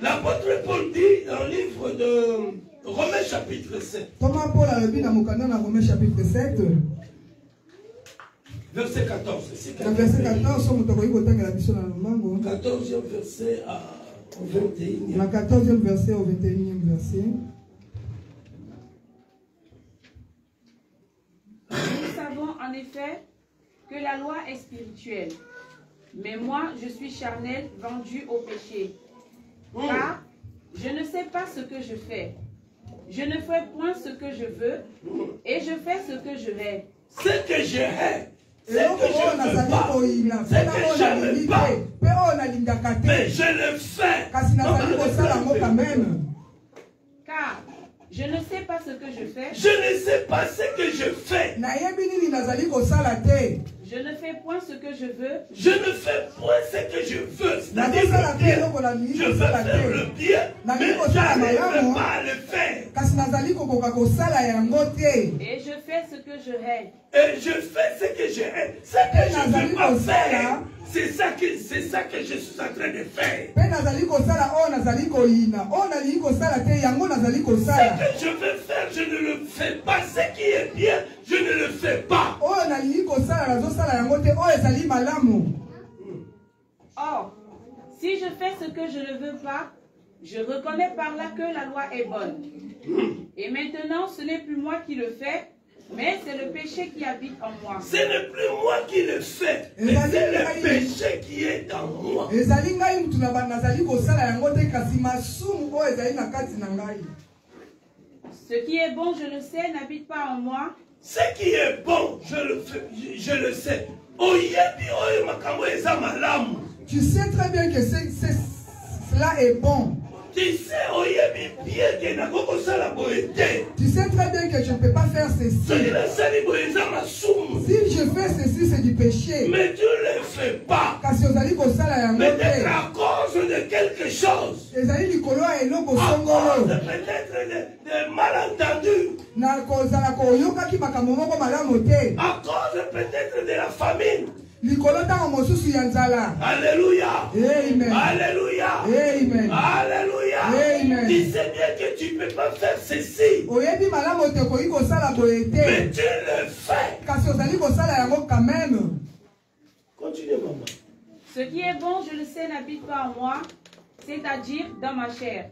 Speaker 2: L'apôtre Paul dit dans le livre de Romains chapitre 7. Verset 14. 14e verset au 21e.
Speaker 3: La 14e verset au 21e verset.
Speaker 5: Nous savons en effet que la loi est spirituelle, mais moi je suis charnel, vendu au péché. Car je ne sais pas ce que je fais. Je ne fais point ce que je veux, et je fais ce que je hais.
Speaker 2: Ce que je hais, ce que je ne veux pas, ce que je n'aime pas, mais je le fais.
Speaker 5: Car je ne sais pas ce que je fais.
Speaker 2: Je ne sais pas ce que je fais.
Speaker 5: Je ne fais point ce que je veux.
Speaker 2: Je ne fais point ce que je veux. C'est-à-dire le bien. Je veux faire le bien, mais je n'arrive pas à le faire.
Speaker 5: Et je fais ce que je hais.
Speaker 2: Et je fais ce que je hais. Ce que je ne veux pas faire, c'est ça que je suis en train de faire. Ce que je veux faire, je ne le fais pas. Ce qui est bien, je ne le fais pas.
Speaker 5: Or, si je fais ce que je ne veux pas, je reconnais par là que la loi est bonne. Et maintenant, ce n'est plus moi qui le fais, mais c'est le péché qui habite en moi.
Speaker 2: Ce n'est plus moi qui le fais, mais c'est le péché qui est en moi.
Speaker 5: Ce qui est bon, je le sais, n'habite pas en moi.
Speaker 2: Ce qui est bon, je le sais.
Speaker 3: Tu sais très bien que cela est bon.
Speaker 2: Tu sais très bien que je ne peux pas faire ceci.
Speaker 3: Si je fais ceci, c'est du péché.
Speaker 2: Mais tu ne le fais pas. Peut-être à cause de quelque chose. À cause peut-être de malentendus. À cause peut-être de la famine. Alléluia.
Speaker 3: Amen.
Speaker 2: Alléluia.
Speaker 3: Amen.
Speaker 2: Alléluia.
Speaker 3: Amen.
Speaker 2: Tu sais bien que tu ne peux pas faire ceci. Mais tu le fais. Continue, maman.
Speaker 5: Ce qui est bon, je le sais, n'habite pas en moi, c'est-à-dire dans ma chair.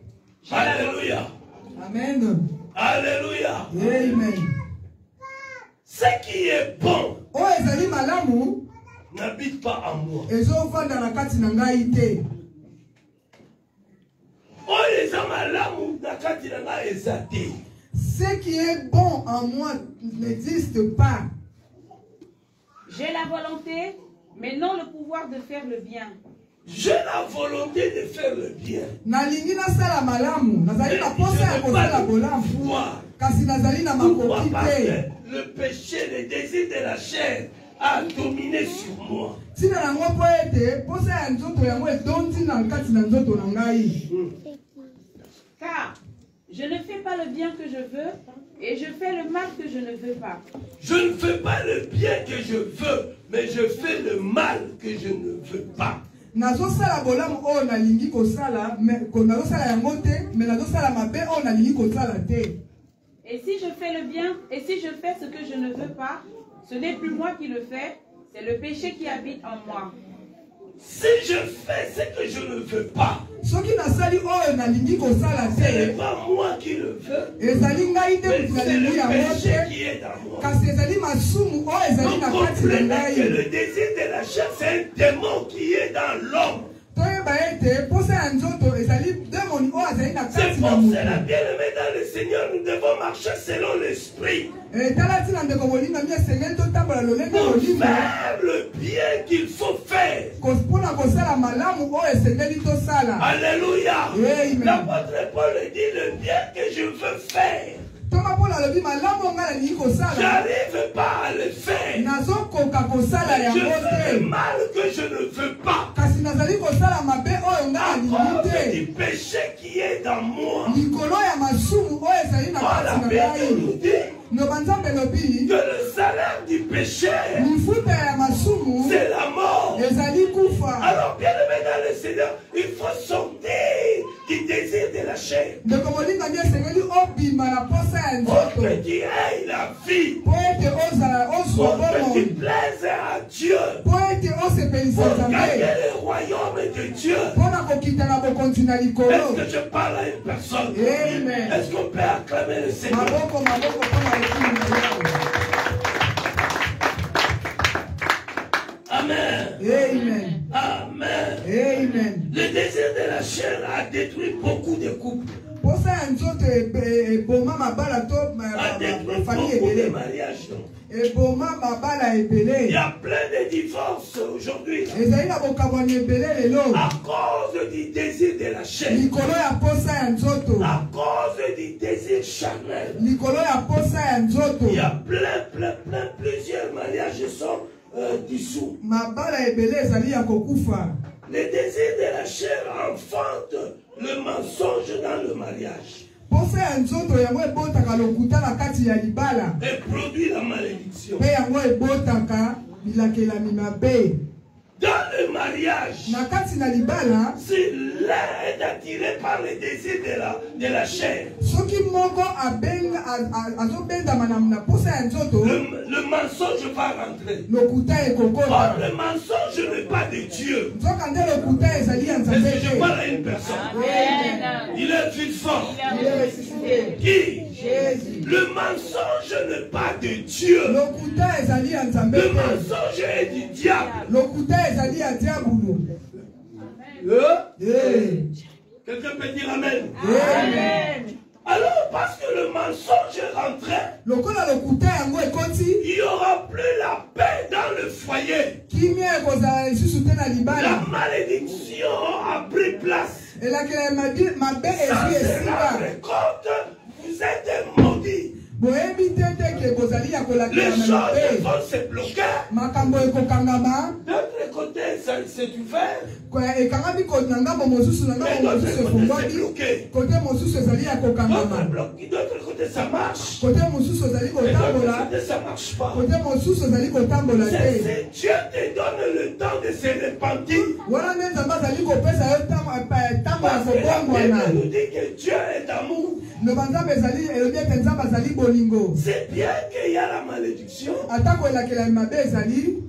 Speaker 2: Alléluia.
Speaker 3: Amen.
Speaker 2: Alléluia.
Speaker 3: Amen.
Speaker 2: Ce qui est bon n'habite pas en moi.
Speaker 3: Ce qui est bon en moi n'existe pas.
Speaker 5: J'ai la volonté, mais non le pouvoir de faire le bien.
Speaker 2: J'ai la volonté de faire le bien.
Speaker 3: Mais je n'ai pas
Speaker 2: Pourquoi? Parce que le péché, le désir de la chair a dominé sur moi.
Speaker 5: Car je ne fais pas le bien que je veux et je fais le mal que je ne veux pas.
Speaker 2: Je ne fais pas le bien que je veux, mais je fais le mal que je ne veux pas.
Speaker 5: Et si je fais le bien, et si je fais ce que je ne veux pas, ce n'est plus moi qui le fais, c'est le péché qui habite en moi.
Speaker 2: Si je fais ce que je ne veux pas, ce n'est pas moi qui le veux, mais c'est le péché qui est dans moi. Vous comprenez que le désir de la chair, c'est un démon qui est dans l'homme. C'est pour cela, bien-aimé dans le Seigneur, nous devons marcher selon l'esprit. Pour faire le bien qu'il faut faire. Alléluia. L'apôtre Paul dit le bien que je veux faire. J'arrive pas à le faire. Mais je fais le mal que je ne veux pas. À cause du péché qui est dans moi. Oh, la Bible nous dit que le salaire du péché, c'est la mort. Alors, bien aimé dans le Seigneur, il faut sortir du désir de la chair. Pour que tu aies la vie. Pour que tu plaises à Dieu. Pour gagner le royaume de Dieu. Est-ce que je parle à une personne? Est-ce qu'on peut acclamer le Seigneur? Amen. Amen. Amen. Amen. Le désir de la chair a détruit beaucoup de couples. A détruit beaucoup de mariages. Il y a plein de divorces aujourd'hui à cause du désir de la chair, à cause du désir charnel. Il y a plusieurs mariages sont dissous. Le désir de la chair enfante le mensonge dans le mariage. Et produit la malédiction. Dans le mariage, si l'un est attiré par le désir de la chair, le mensonge va rentrer. Or, le mensonge n'est pas de Dieu. Est-ce que je parle à une personne? Il est vivant. Qui? Le mensonge n'est pas de Dieu. Le mensonge est du diable. Quelqu'un peut dire Amen. Amen. Alors, parce que le mensonge est rentré, il n'y aura plus la paix dans le foyer. La malédiction a pris place. Ça se rend compte, vous êtes maudits. Les choses vont se bloquer. D'autre côté, c'est ouvert. Mais d'autre côté, c'est bloqué. D'autre côté, ça marche.
Speaker 3: Côté
Speaker 2: Et d'autres côtés, ça ne marche pas. C'est Dieu te donne le temps de se repentir. Parce que la Bible nous dit que Dieu est amour. C'est bien qu'il y a la malédiction,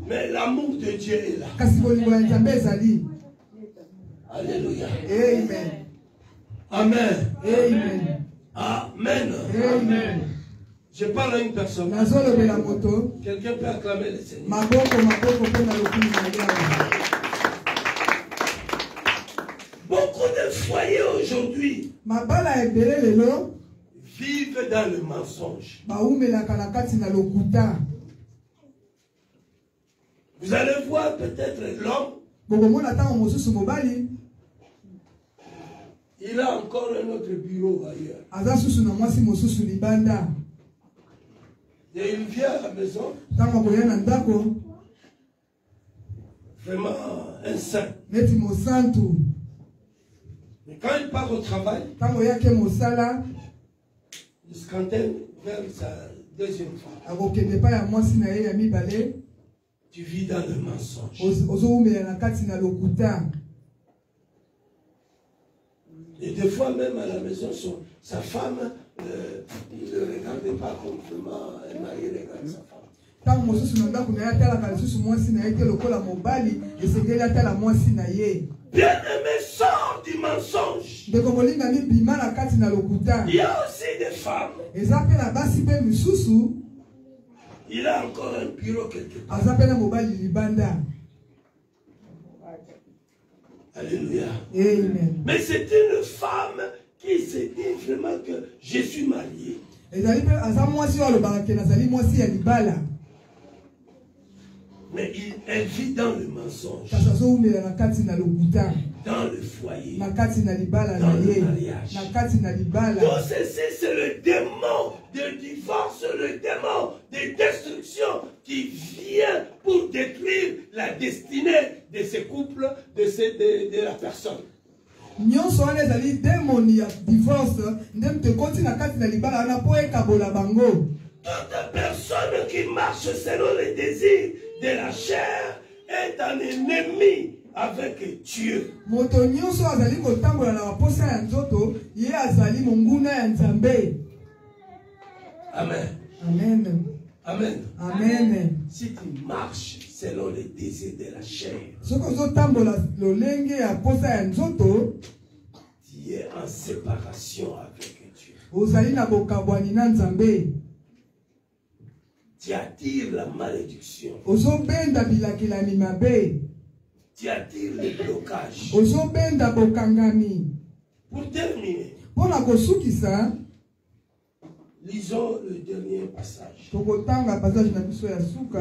Speaker 2: mais l'amour de Dieu est là. Alléluia.
Speaker 3: Amen.
Speaker 2: Amen.
Speaker 3: Amen.
Speaker 2: Amen.
Speaker 3: Amen.
Speaker 2: Je parle à une personne. Quelqu'un peut acclamer le Seigneur. Beaucoup de foyers aujourd'hui vivent dans le mensonge. Vous allez voir peut-être l'homme, il a encore un autre bureau ailleurs. Et il vient à la maison, vraiment un saint. Mais quand il part au travail, il se cantonne vers sa deuxième femme. Tu vis dans le mensonge. Et des fois même à la maison, sa femme, il ne le regardait pas comme vraiment un mari regarde sa femme. Bien-aimé, sort du mensonge. Il y a aussi des femmes. Il a encore un bureau quelque part. Alléluia.
Speaker 3: Amen.
Speaker 2: Mais c'est une femme qui se dit vraiment que je suis mariée. Mais elle vit dans le mensonge, dans le foyer, dans le mariage. Tout ceci, c'est le démon de divorce, le démon de destruction qui vient pour détruire la destinée de ce couple, de la personne. Toute personne qui marche selon les désirs de la chair est un ennemi avec Dieu. Amen.
Speaker 3: Amen.
Speaker 2: Amen.
Speaker 3: Amen.
Speaker 2: Si tu marches selon les désirs de la chair, tu es en séparation avec Dieu. Tu attires la malédiction. Tu attires le blocage. Pour terminer, lisons le dernier passage.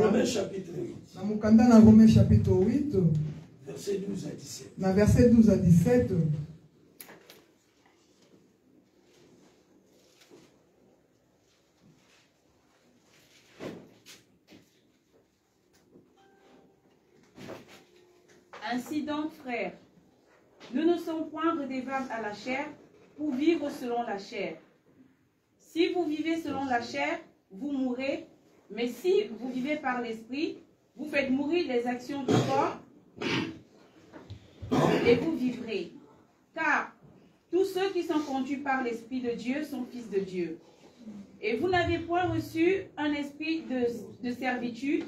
Speaker 2: Romains chapitre 8. Verset 12 à 17.
Speaker 3: Verset 12 à 17.
Speaker 5: Ainsi donc, frères, nous ne sommes point redevables à la chair pour vivre selon la chair. Si vous vivez selon la chair, vous mourrez, mais si vous vivez par l'esprit, vous faites mourir les actions du corps et vous vivrez. Car tous ceux qui sont conduits par l'Esprit de Dieu sont fils de Dieu. Et vous n'avez point reçu un esprit de servitude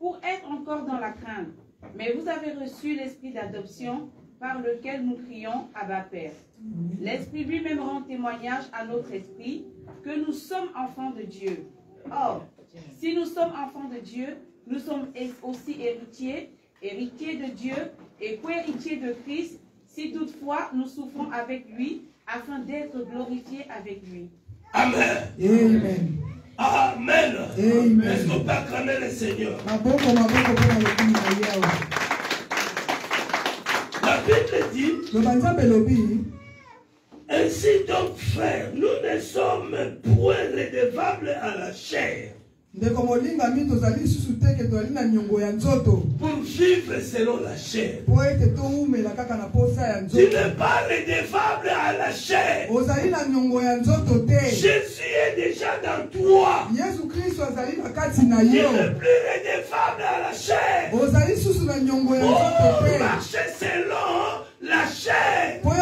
Speaker 5: pour être encore dans la crainte, mais vous avez reçu l'esprit d'adoption par lequel nous crions Abba Père. L'Esprit lui-même rend témoignage à notre esprit que nous sommes enfants de Dieu. Or, si nous sommes enfants de Dieu, nous sommes aussi héritiers de Dieu et co-héritiers de Christ, si toutefois nous souffrons avec lui, afin d'être glorifiés avec lui.
Speaker 2: Amen.
Speaker 3: Amen.
Speaker 2: Amen.
Speaker 3: Amen.
Speaker 2: Est-ce qu'on peut acclamer le Seigneur? La Bible dit, ainsi donc, frères, nous ne sommes point redevables à la chair Pour vivre selon la chair. Tu n'es pas redevable à la chair. Jésus est déjà dans toi. Il n'est plus redevable à la chair. Pour marcher selon la chair. Pour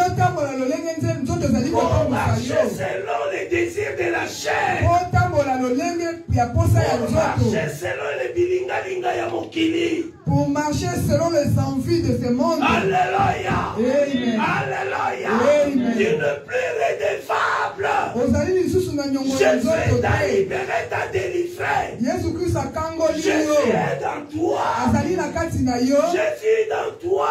Speaker 2: marcher selon les désirs de la chair. Pour marcher selon les bilingalinga ya mokili. Pour marcher selon les envies de ce monde. Alléluia. Amen. Alléluia. Amen. Tu n'es plus redevable. Jésus t'a libéré, t'a délivré. Jésus est dans toi. Jésus est dans toi.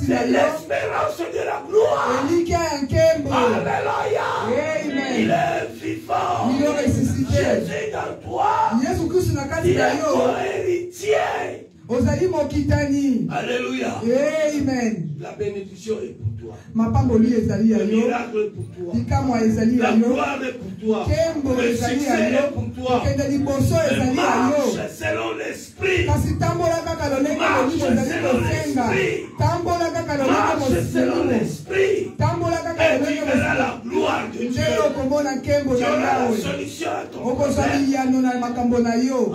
Speaker 2: C'est l'espérance de la gloire. Alléluia. Amen. Il est vivant. Jésus est dans toi. Il est ton héritier. Alléluia. Amen. La bénédiction est pour toi. Le miracle est pour toi. La gloire est pour toi. Le succès est pour toi. Marche selon l'esprit. Marche selon l'esprit. Marche selon l'esprit. Et tu verras la gloire de Dieu. Tu auras la solution à ton problème.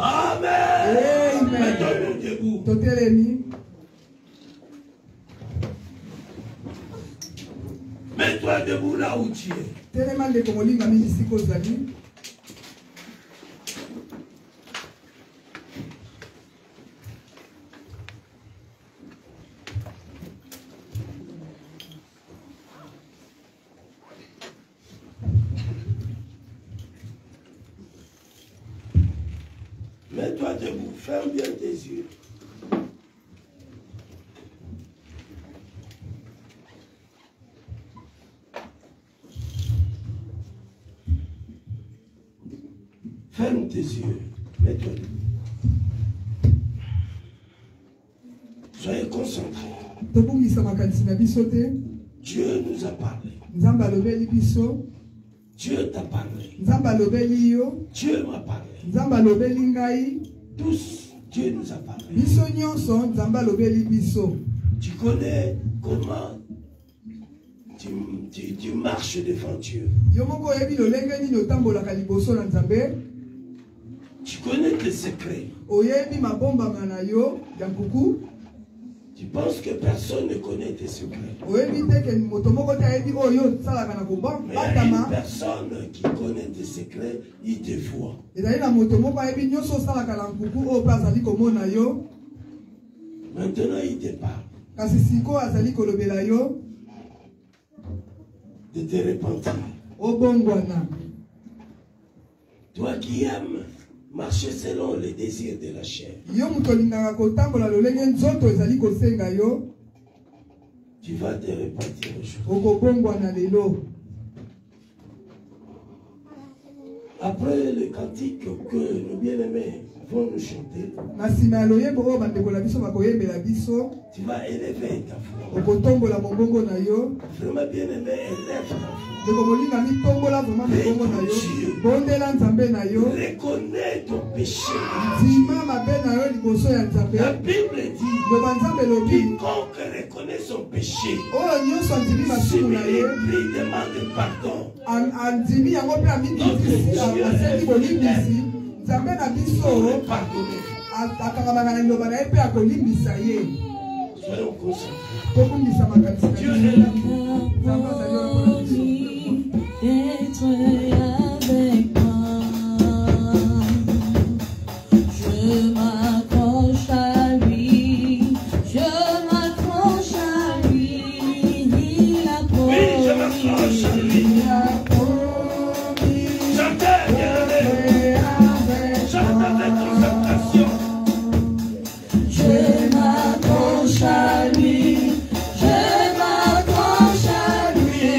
Speaker 2: Amen. Mettons-nous debout. Mets-toi debout là où tu es. Mets-toi debout, ferme bien tes yeux. Ferme tes yeux, mets-toi debout. Soyez concentrés. Dieu nous a parlé. Dieu t'a parlé. Dieu m'a parlé. Tous, Dieu nous a parlé. Tu connais comment tu marches devant Dieu. Tu connais tes secrets. Tu penses que personne ne connaît tes secrets. Mais il y a une personne qui connaît tes secrets, il te voit. Maintenant, il te parle. De te repentir. Toi qui aimes marcher selon les désirs de la chair. Tu vas te repentir aujourd'hui. Après le cantique que nos bien-aimés vont nous chanter, tu vas élever ta foi. Vraiment bien-aimé, élève ta foi. Reconnais ton péché. La Bible dit quiconque reconnaît son péché, s'humilie, prie, demande pardon. Notre Dieu est pardonné. Soyons concentrés. Dieu est là.
Speaker 1: D'être avec moi, je m'accroche à lui, je m'accroche à lui, il a promis.
Speaker 2: Oui, je m'accroche à lui. Chantez, bien-aimé. Chante avec concentration.
Speaker 1: Je m'accroche à lui, je m'accroche à lui.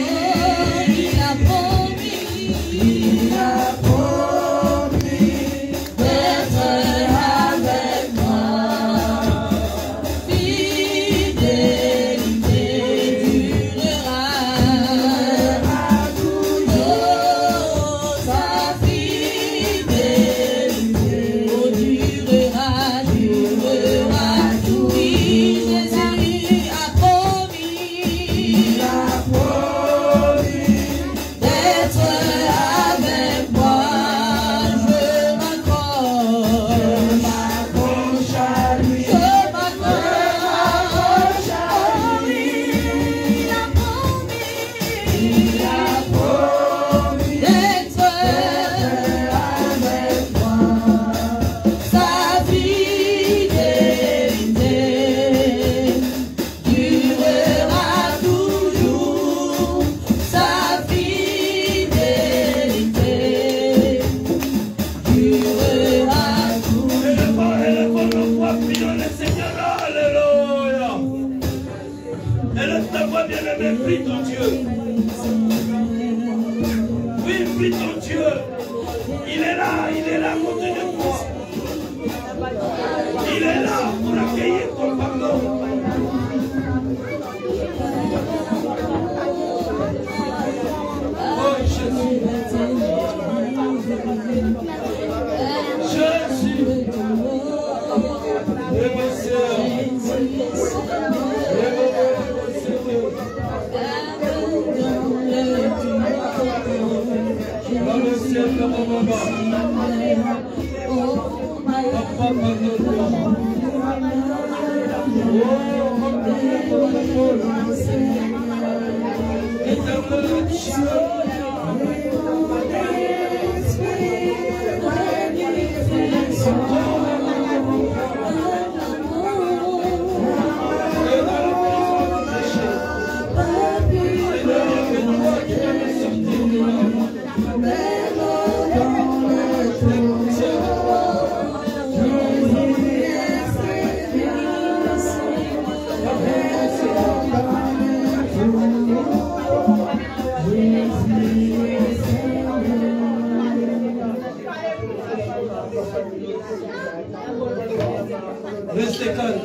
Speaker 2: Restez calme.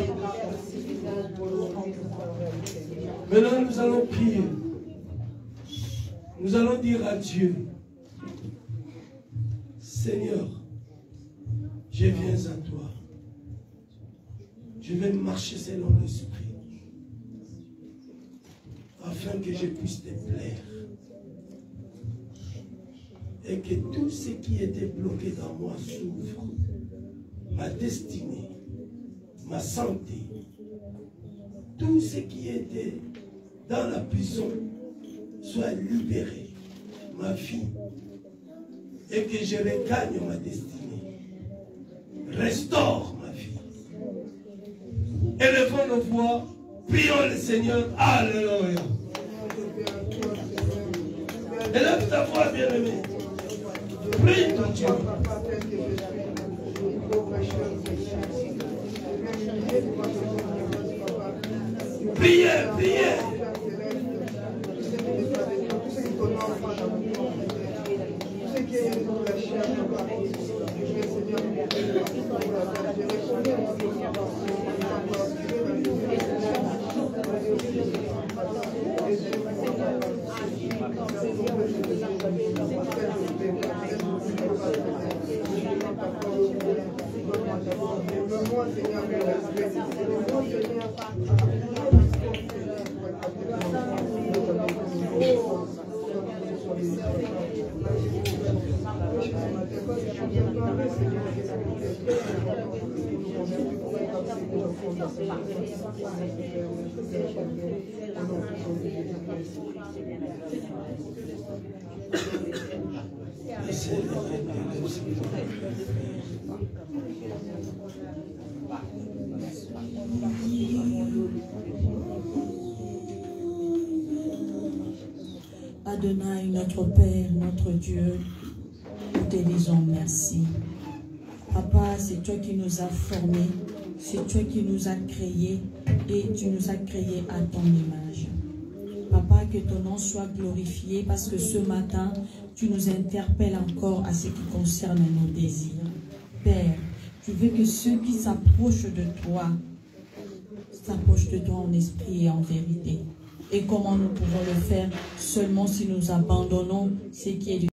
Speaker 2: Maintenant, nous allons prier. Nous allons dire à Dieu, Seigneur, je viens à toi. Je vais marcher selon l'Esprit, afin que je puisse te plaire. Et que tout ce qui était bloqué dans moi s'ouvre. Ma destinée, ma santé, tout ce qui était dans la prison soit libéré, ma vie, et que je regagne ma destinée. Restaure ma vie. Élevons nos voix, prions le Seigneur. Alléluia. Élève ta voix, bien-aimé. Prie ton Dieu. Priez, priez.
Speaker 1: Adonai, notre Père, notre Dieu, nous te disons merci. Papa, c'est toi qui nous as formés, c'est toi qui nous as créés et tu nous as créés à ton image. Papa, que ton nom soit glorifié parce que ce matin, tu nous interpelles encore à ce qui concerne nos désirs. Père, tu veux que ceux qui s'approchent de toi en esprit et en vérité. Et comment nous pouvons le faire? Seulement si nous abandonnons ce qui est du